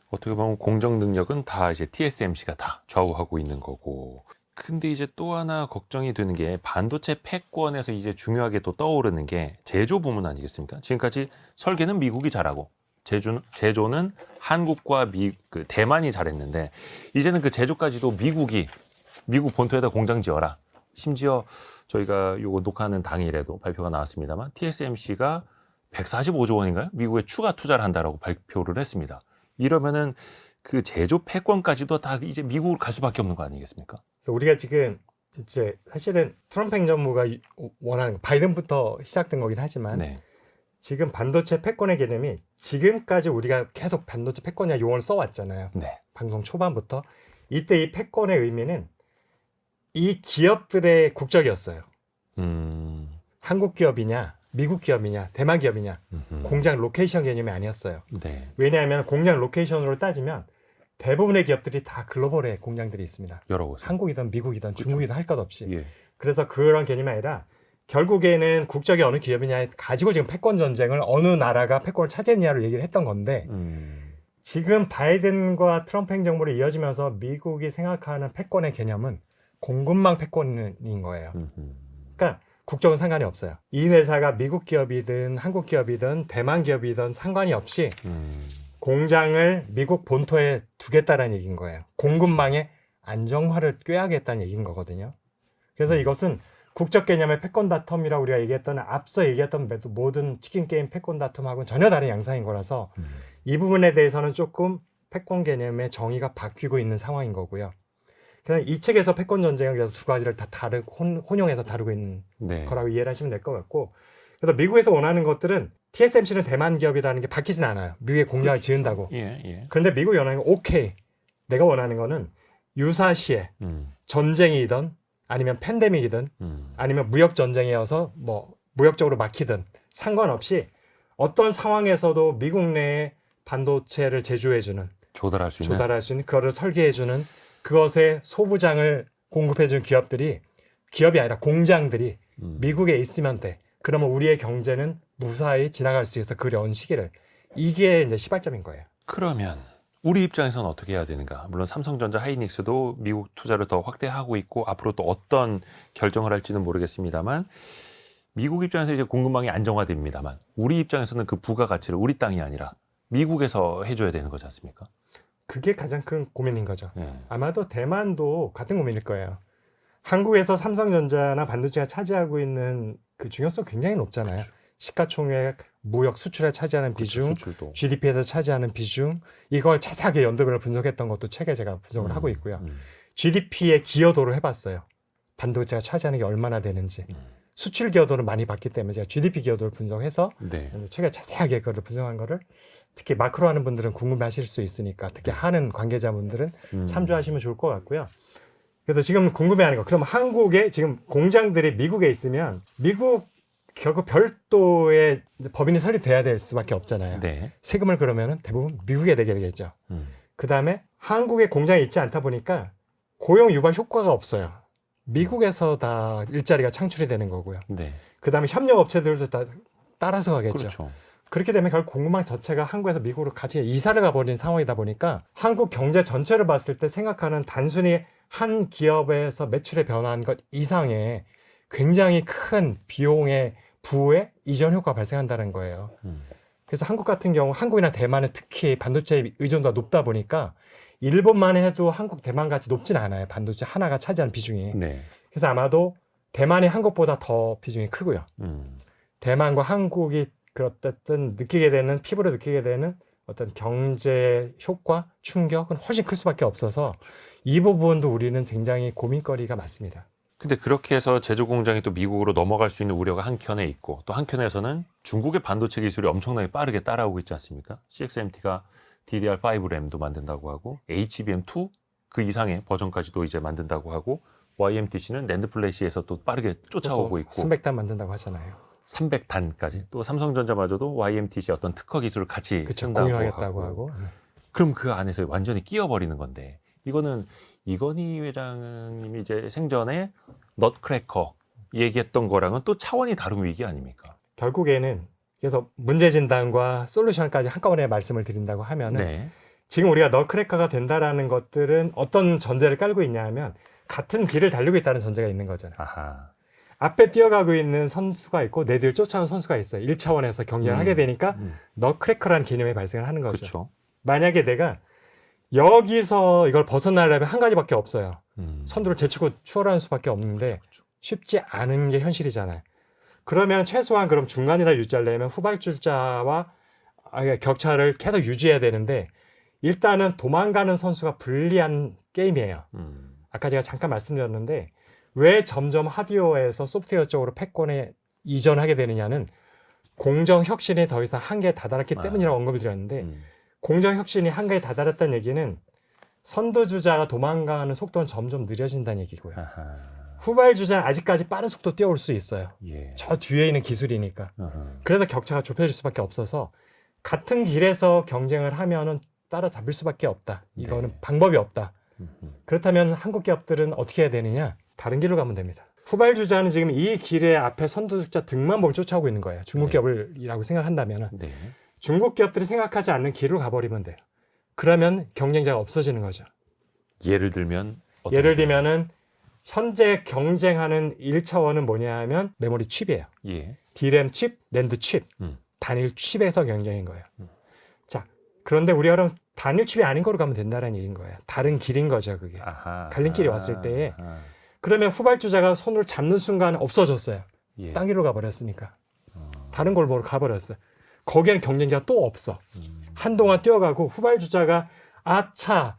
어떻게 보면 공정 능력은 다 이제 TSMC가 다 좌우하고 있는 거고. 근데 이제 또 하나 걱정이 되는 게 반도체 패권에서 이제 중요하게 또 떠오르는 게 제조 부문 아니겠습니까? 지금까지 설계는 미국이 잘하고 제조는 한국과 대만이 잘했는데, 이제는 그 제조까지도 미국 본토에다 공장 지어라. 심지어 저희가 요거 녹화하는 당일에도 발표가 나왔습니다만 TSMC가 145조 원인가요? 미국에 추가 투자를 한다라고 발표를 했습니다. 이러면은 그 제조 패권까지도 다 이제 미국으로 갈 수밖에 없는 거 아니겠습니까? 그래서 우리가 지금 이제 사실은 트럼프 행정부가 원하는 바이든부터 시작된 거긴 하지만 네. 지금 반도체 패권의 개념이 지금까지 우리가 계속 반도체 패권이야 용어를 써왔잖아요. 네. 방송 초반부터 이때 이 패권의 의미는 이 기업들의 국적이었어요. 한국 기업이냐, 미국 기업이냐, 대만 기업이냐, 공장 로케이션 개념이 아니었어요. 네. 왜냐하면 공장 로케이션으로 따지면 대부분의 기업들이 다 글로벌의 공장들이 있습니다. 여러 곳. 한국이든 미국이든 그렇죠. 중국이든 할 것 없이. 예. 그래서 그런 개념이 아니라 결국에는 국적이 어느 기업이냐에 가지고 지금 패권 전쟁을 어느 나라가 패권을 차지했냐로 얘기를 했던 건데 지금 바이든과 트럼프 행정부로 이어지면서 미국이 생각하는 패권의 개념은 공급망 패권인 거예요. 그러니까 국적은 상관이 없어요. 이 회사가 미국 기업이든 한국 기업이든 대만 기업이든 상관이 없이 공장을 미국 본토에 두겠다는 얘기인 거예요. 공급망의 안정화를 꾀하겠다는 얘기인 거거든요. 그래서 이것은 국적 개념의 패권 다툼이라고 우리가 얘기했던 앞서 얘기했던 모든 치킨 게임 패권 다툼하고는 전혀 다른 양상인 거라서 이 부분에 대해서는 조금 패권 개념의 정의가 바뀌고 있는 상황인 거고요. 그냥 이 책에서 패권 전쟁은 그래서 두 가지를 다 혼용해서 다루고 있는 네. 거라고 이해를 하시면 될 것 같고, 그래서 미국에서 원하는 것들은 TSMC는 대만 기업이라는 게 바뀌진 않아요. 미국에 공장을 그렇죠. 지은다고. 예, 예. 그런데 미국이 원하는 건 오케이. 내가 원하는 거는 유사시에 전쟁이든 아니면 팬데믹이든 아니면 무역 전쟁이어서 뭐 무역적으로 막히든 상관없이 어떤 상황에서도 미국 내에 반도체를 제조해주는 조달할 수 있는. 조달할 수 있는 그거를 설계해주는 그것의 소부장을 공급해주는 기업이 아니라 공장들이 미국에 있으면 돼. 그러면 우리의 경제는 무사히 지나갈 수 있어. 그 어려운 시기를. 이게 이제 시발점인 거예요. 그러면 우리 입장에서는 어떻게 해야 되는가? 물론 삼성전자, 하이닉스도 미국 투자를 더 확대하고 있고 앞으로 또 어떤 결정을 할지는 모르겠습니다만 미국 입장에서 이제 공급망이 안정화됩니다만 우리 입장에서는 그 부가가치를 우리 땅이 아니라 미국에서 해줘야 되는 거지 않습니까? 그게 가장 큰 고민인 거죠. 예. 아마도 대만도 같은 고민일 거예요. 한국에서 삼성전자나 반도체가 차지하고 있는 그 중요성 굉장히 높잖아요. 그렇죠. 시가총액, 무역 수출에 차지하는 비중, 수출도. GDP에서 차지하는 비중, 이걸 자세하게 연도별로 분석했던 것도 책에 제가 분석을 하고 있고요. GDP의 기여도를 해봤어요. 반도체가 차지하는 게 얼마나 되는지. 수출 기여도를 많이 봤기 때문에 제가 GDP 기여도를 분석해서 네. 책에 자세하게 그걸 분석한 거를 특히 마크로 하는 분들은 궁금해하실 수 있으니까 특히 하는 관계자분들은 참조하시면 좋을 것 같고요. 그래서 지금 궁금해하는 거, 그럼 한국에 지금 공장들이 미국에 있으면 미국 결국 별도의 법인이 설립돼야 될 수밖에 없잖아요. 네. 세금을 그러면은 대부분 미국에 내게 되겠죠. 그 다음에 한국에 공장이 있지 않다 보니까 고용 유발 효과가 없어요. 미국에서 다 일자리가 창출이 되는 거고요. 네. 그 다음에 협력 업체들도 다 따라서 가겠죠. 그렇죠. 그렇게 되면 결국 공급망 자체가 한국에서 미국으로 같이 이사를 가버린 상황이다 보니까 한국 경제 전체를 봤을 때 생각하는 단순히 한 기업에서 매출의 변화한 것 이상의 굉장히 큰 비용의 부의 이전 효과가 발생한다는 거예요. 그래서 한국 같은 경우 한국이나 대만은 특히 반도체 의존도가 높다 보니까 일본만 해도 한국, 대만 같이 높진 않아요. 반도체 하나가 차지하는 비중이. 네. 그래서 아마도 대만이 한국보다 더 비중이 크고요. 대만과 한국이 그렇든 느끼게 되는, 피부로 느끼게 되는 어떤 경제 효과, 충격은 훨씬 클 수밖에 없어서 이 부분도 우리는 굉장히 고민거리가 많습니다. 근데 그렇게 해서 제조 공장이 또 미국으로 넘어갈 수 있는 우려가 한켠에 있고 또 한켠에서는 중국의 반도체 기술이 엄청나게 빠르게 따라오고 있지 않습니까? CXMT가 DDR5 램도 만든다고 하고 HBM2 그 이상의 버전까지도 이제 만든다고 하고 YMTC는 낸드 플래시에서 또 빠르게 쫓아오고 있고 300단 만든다고 하잖아요. 300단까지 또 삼성전자마저도 YMTC 어떤 특허 기술을 같이 그쵸, 쓴다고 공유하겠다고 하고. 그럼 그 안에서 완전히 끼어버리는 건데 이거는 이건희 회장님이 이제 생전에 넛크래커 얘기했던 거랑은 또 차원이 다른 위기 아닙니까? 결국에는 그래서 문제 진단과 솔루션까지 한꺼번에 말씀을 드린다고 하면은 네. 지금 우리가 넛크래커가 된다라는 것들은 어떤 전제를 깔고 있냐 하면 같은 길을 달리고 있다는 전제가 있는 거잖아요. 아하. 앞에 뛰어가고 있는 선수가 있고 내 뒤를 쫓아오는 선수가 있어요. 1차원에서 경쟁을 하게 되니까 넛크래커라는 개념이 발생을 하는 거죠. 그렇죠. 만약에 내가 여기서 이걸 벗어나려면 한 가지밖에 없어요. 선두를 제치고 추월하는 수밖에 없는데 쉽지 않은 게 현실이잖아요. 그러면 최소한 그럼 중간이라 유지하려면 후발주자와 격차를 계속 유지해야 되는데 일단은 도망가는 선수가 불리한 게임이에요. 아까 제가 잠깐 말씀드렸는데 왜 점점 하드웨어에서 소프트웨어 쪽으로 패권에 이전하게 되느냐는 공정 혁신이 더 이상 한계에 다다랐기 때문이라고 언급을 드렸는데 공정 혁신이 한계에 다다랐다는 얘기는 선두주자가 도망가는 속도는 점점 느려진다는 얘기고요. 아하. 후발주자는 아직까지 빠른 속도 뛰어올 수 있어요. 예. 저 뒤에 있는 기술이니까. 아하. 그래서 격차가 좁혀질 수밖에 없어서 같은 길에서 경쟁을 하면은 따라잡을 수밖에 없다. 이거는 네. 방법이 없다. 그렇다면 한국 기업들은 어떻게 해야 되느냐? 다른 길로 가면 됩니다. 후발주자는 지금 이 길의 앞에 선두주자 등만 보고 쫓아오고 있는 거예요. 중국 네. 기업이라고 생각한다면 네. 중국 기업들이 생각하지 않는 길로 가버리면 돼요. 그러면 경쟁자가 없어지는 거죠. 예를 들면 어떤 예를 게? 들면은 현재 경쟁하는 1차원은 뭐냐 하면 메모리 칩이에요. 예. D램 칩, 낸드 칩, 음. 단일 칩에서 경쟁인 거예요. 자, 그런데 우리가 그럼 단일 칩이 아닌 거로 가면 된다는 얘기인 거예요. 다른 길인 거죠, 그게. 아하. 갈림길이 왔을 때에 아하. 그러면 후발주자가 손을 잡는 순간 없어졌어요. 예. 딴 길로 가버렸으니까. 다른 골목으로 가버렸어요. 거기에는 경쟁자가 또 없어. 한동안 뛰어가고 후발주자가 아차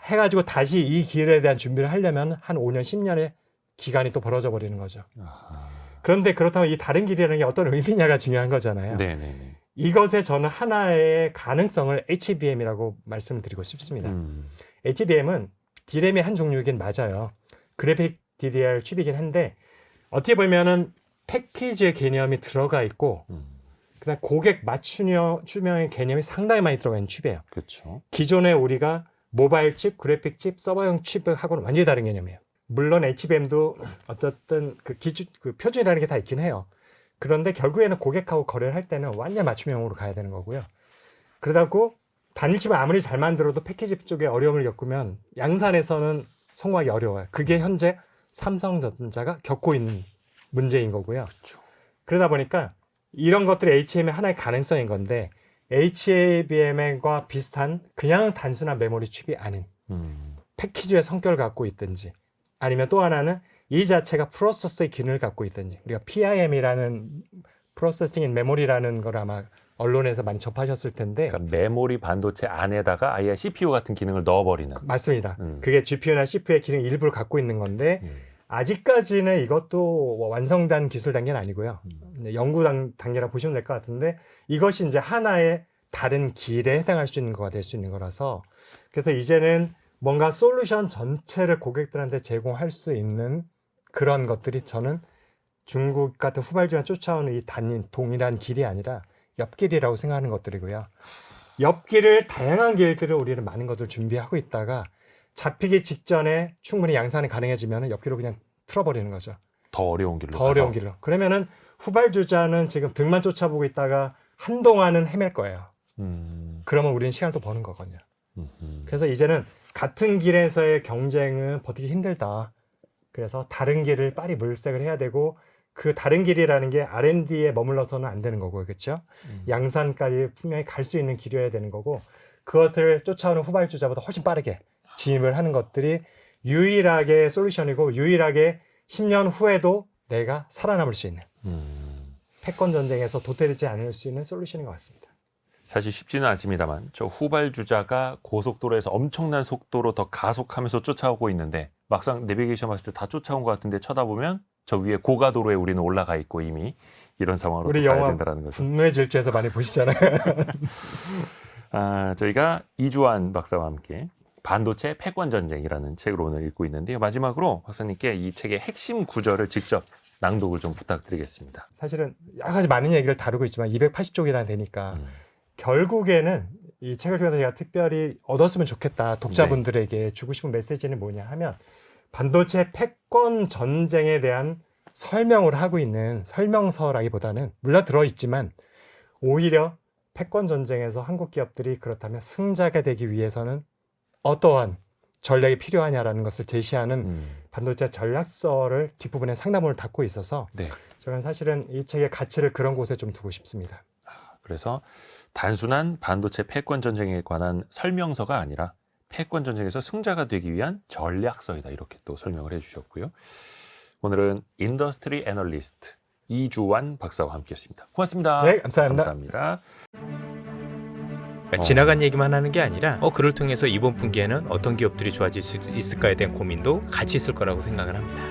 해가지고 다시 이 길에 대한 준비를 하려면 한 5년, 10년의 기간이 또 벌어져 버리는 거죠. 아하. 그런데 그렇다면 이 다른 길이라는 게 어떤 의미냐가 중요한 거잖아요. 네네네. 이것에 저는 하나의 가능성을 HBM이라고 말씀을 드리고 싶습니다. HBM은 D램의 한 종류이긴 맞아요. 그래픽 DDR 칩이긴 한데 어떻게 보면은 패키지의 개념이 들어가 있고 그다음 고객 맞춤형의 개념이 상당히 많이 들어가 있는 칩이에요. 그렇죠. 기존에 우리가 모바일 칩, 그래픽 칩, 서버용 칩하고는 완전히 다른 개념이에요. 물론 HBM도 어쨌든 그 표준이라는 게 다 있긴 해요. 그런데 결국에는 고객하고 거래를 할 때는 완전 맞춤형으로 가야 되는 거고요. 그러다고 단일 칩을 아무리 잘 만들어도 패키지 쪽에 어려움을 겪으면 양산에서는 성공하기 어려워요. 그게 현재 삼성전자가 겪고 있는 문제인 거고요. 그렇죠. 그러다 보니까 이런 것들이 HBM의 하나의 가능성인 건데 HBM과 비슷한 그냥 단순한 메모리 칩이 아닌 패키지의 성격을 갖고 있든지 아니면 또 하나는 이 자체가 프로세서의 기능을 갖고 있든지 우리가 PIM이라는 프로세싱 메모리라는 걸 아마 언론에서 많이 접하셨을 텐데 그러니까 메모리 반도체 안에다가 아예 CPU 같은 기능을 넣어버리는. 맞습니다. 그게 GPU나 CPU의 기능 일부를 갖고 있는 건데 아직까지는 이것도 완성된 기술 단계는 아니고요. 연구 단계라 보시면 될 것 같은데 이것이 이제 하나의 다른 길에 해당할 수 있는 거가 될 수 있는 거라서 그래서 이제는 뭔가 솔루션 전체를 고객들한테 제공할 수 있는 그런 것들이 저는 중국 같은 후발주가 쫓아오는 이 동일한 길이 아니라 옆길이라고 생각하는 것들이고요. 옆길을 다양한 길들을 우리는 많은 것들을 준비하고 있다가 잡히기 직전에 충분히 양산이 가능해지면 옆길로 그냥 틀어버리는 거죠. 더 어려운 길로. 더 어려운 길로. 그러면은 후발주자는 지금 등만 쫓아보고 있다가 한동안은 헤맬 거예요. 그러면 우리는 시간을 또 버는 거거든요. 그래서 이제는 같은 길에서의 경쟁은 버티기 힘들다. 그래서 다른 길을 빨리 물색을 해야 되고 그 다른 길이라는 게 R&D에 머물러서는 안 되는 거고요. 그렇죠? 양산까지 분명히 갈 수 있는 길이어야 되는 거고 그것을 쫓아오는 후발주자보다 훨씬 빠르게 진입을 하는 것들이 유일하게 솔루션이고 유일하게 10년 후에도 내가 살아남을 수 있는 패권 전쟁에서 도태되지 않을 수 있는 솔루션인 것 같습니다. 사실 쉽지는 않습니다만 저 후발주자가 고속도로에서 엄청난 속도로 더 가속하면서 쫓아오고 있는데 막상 내비게이션 봤을 때 다 쫓아온 것 같은데 쳐다보면 저 위에 고가도로에 우리는 올라가 있고 이미 이런 상황으로 우리 가야 영화 된다는 거죠. 분노의 질주에서 많이 보시잖아요. 저희가 이주환 박사와 함께 반도체 패권 전쟁이라는 책을 오늘 읽고 있는데요. 마지막으로 박사님께 이 책의 핵심 구절을 직접 낭독을 좀 부탁드리겠습니다. 사실은 여러 가지 많은 얘기를 다루고 있지만 280쪽이나 되니까 결국에는 이 책을 통해서 제가 특별히 얻었으면 좋겠다. 독자분들에게 주고 싶은 메시지는 뭐냐 하면 반도체 패권 전쟁에 대한 설명을 하고 있는 설명서라기보다는 물론 들어있지만 오히려 패권 전쟁에서 한국 기업들이 그렇다면 승자가 되기 위해서는 어떠한 전략이 필요하냐라는 것을 제시하는 반도체 전략서를 뒷부분에 상당부를 담고 있어서 네. 저는 사실은 이 책의 가치를 그런 곳에 좀 두고 싶습니다. 그래서 단순한 반도체 패권 전쟁에 관한 설명서가 아니라 패권 전쟁에서 승자가 되기 위한 전략서이다 이렇게 또 설명을 해주셨고요. 오늘은 인더스트리 애널리스트 이주환 박사와 함께했습니다. 고맙습니다. 네, 감사합니다. 감사합니다. 지나간 얘기만 하는 게 아니라 그를 통해서 이번 분기에는 어떤 기업들이 좋아질 수 있을까에 대한 고민도 같이 있을 거라고 생각을 합니다.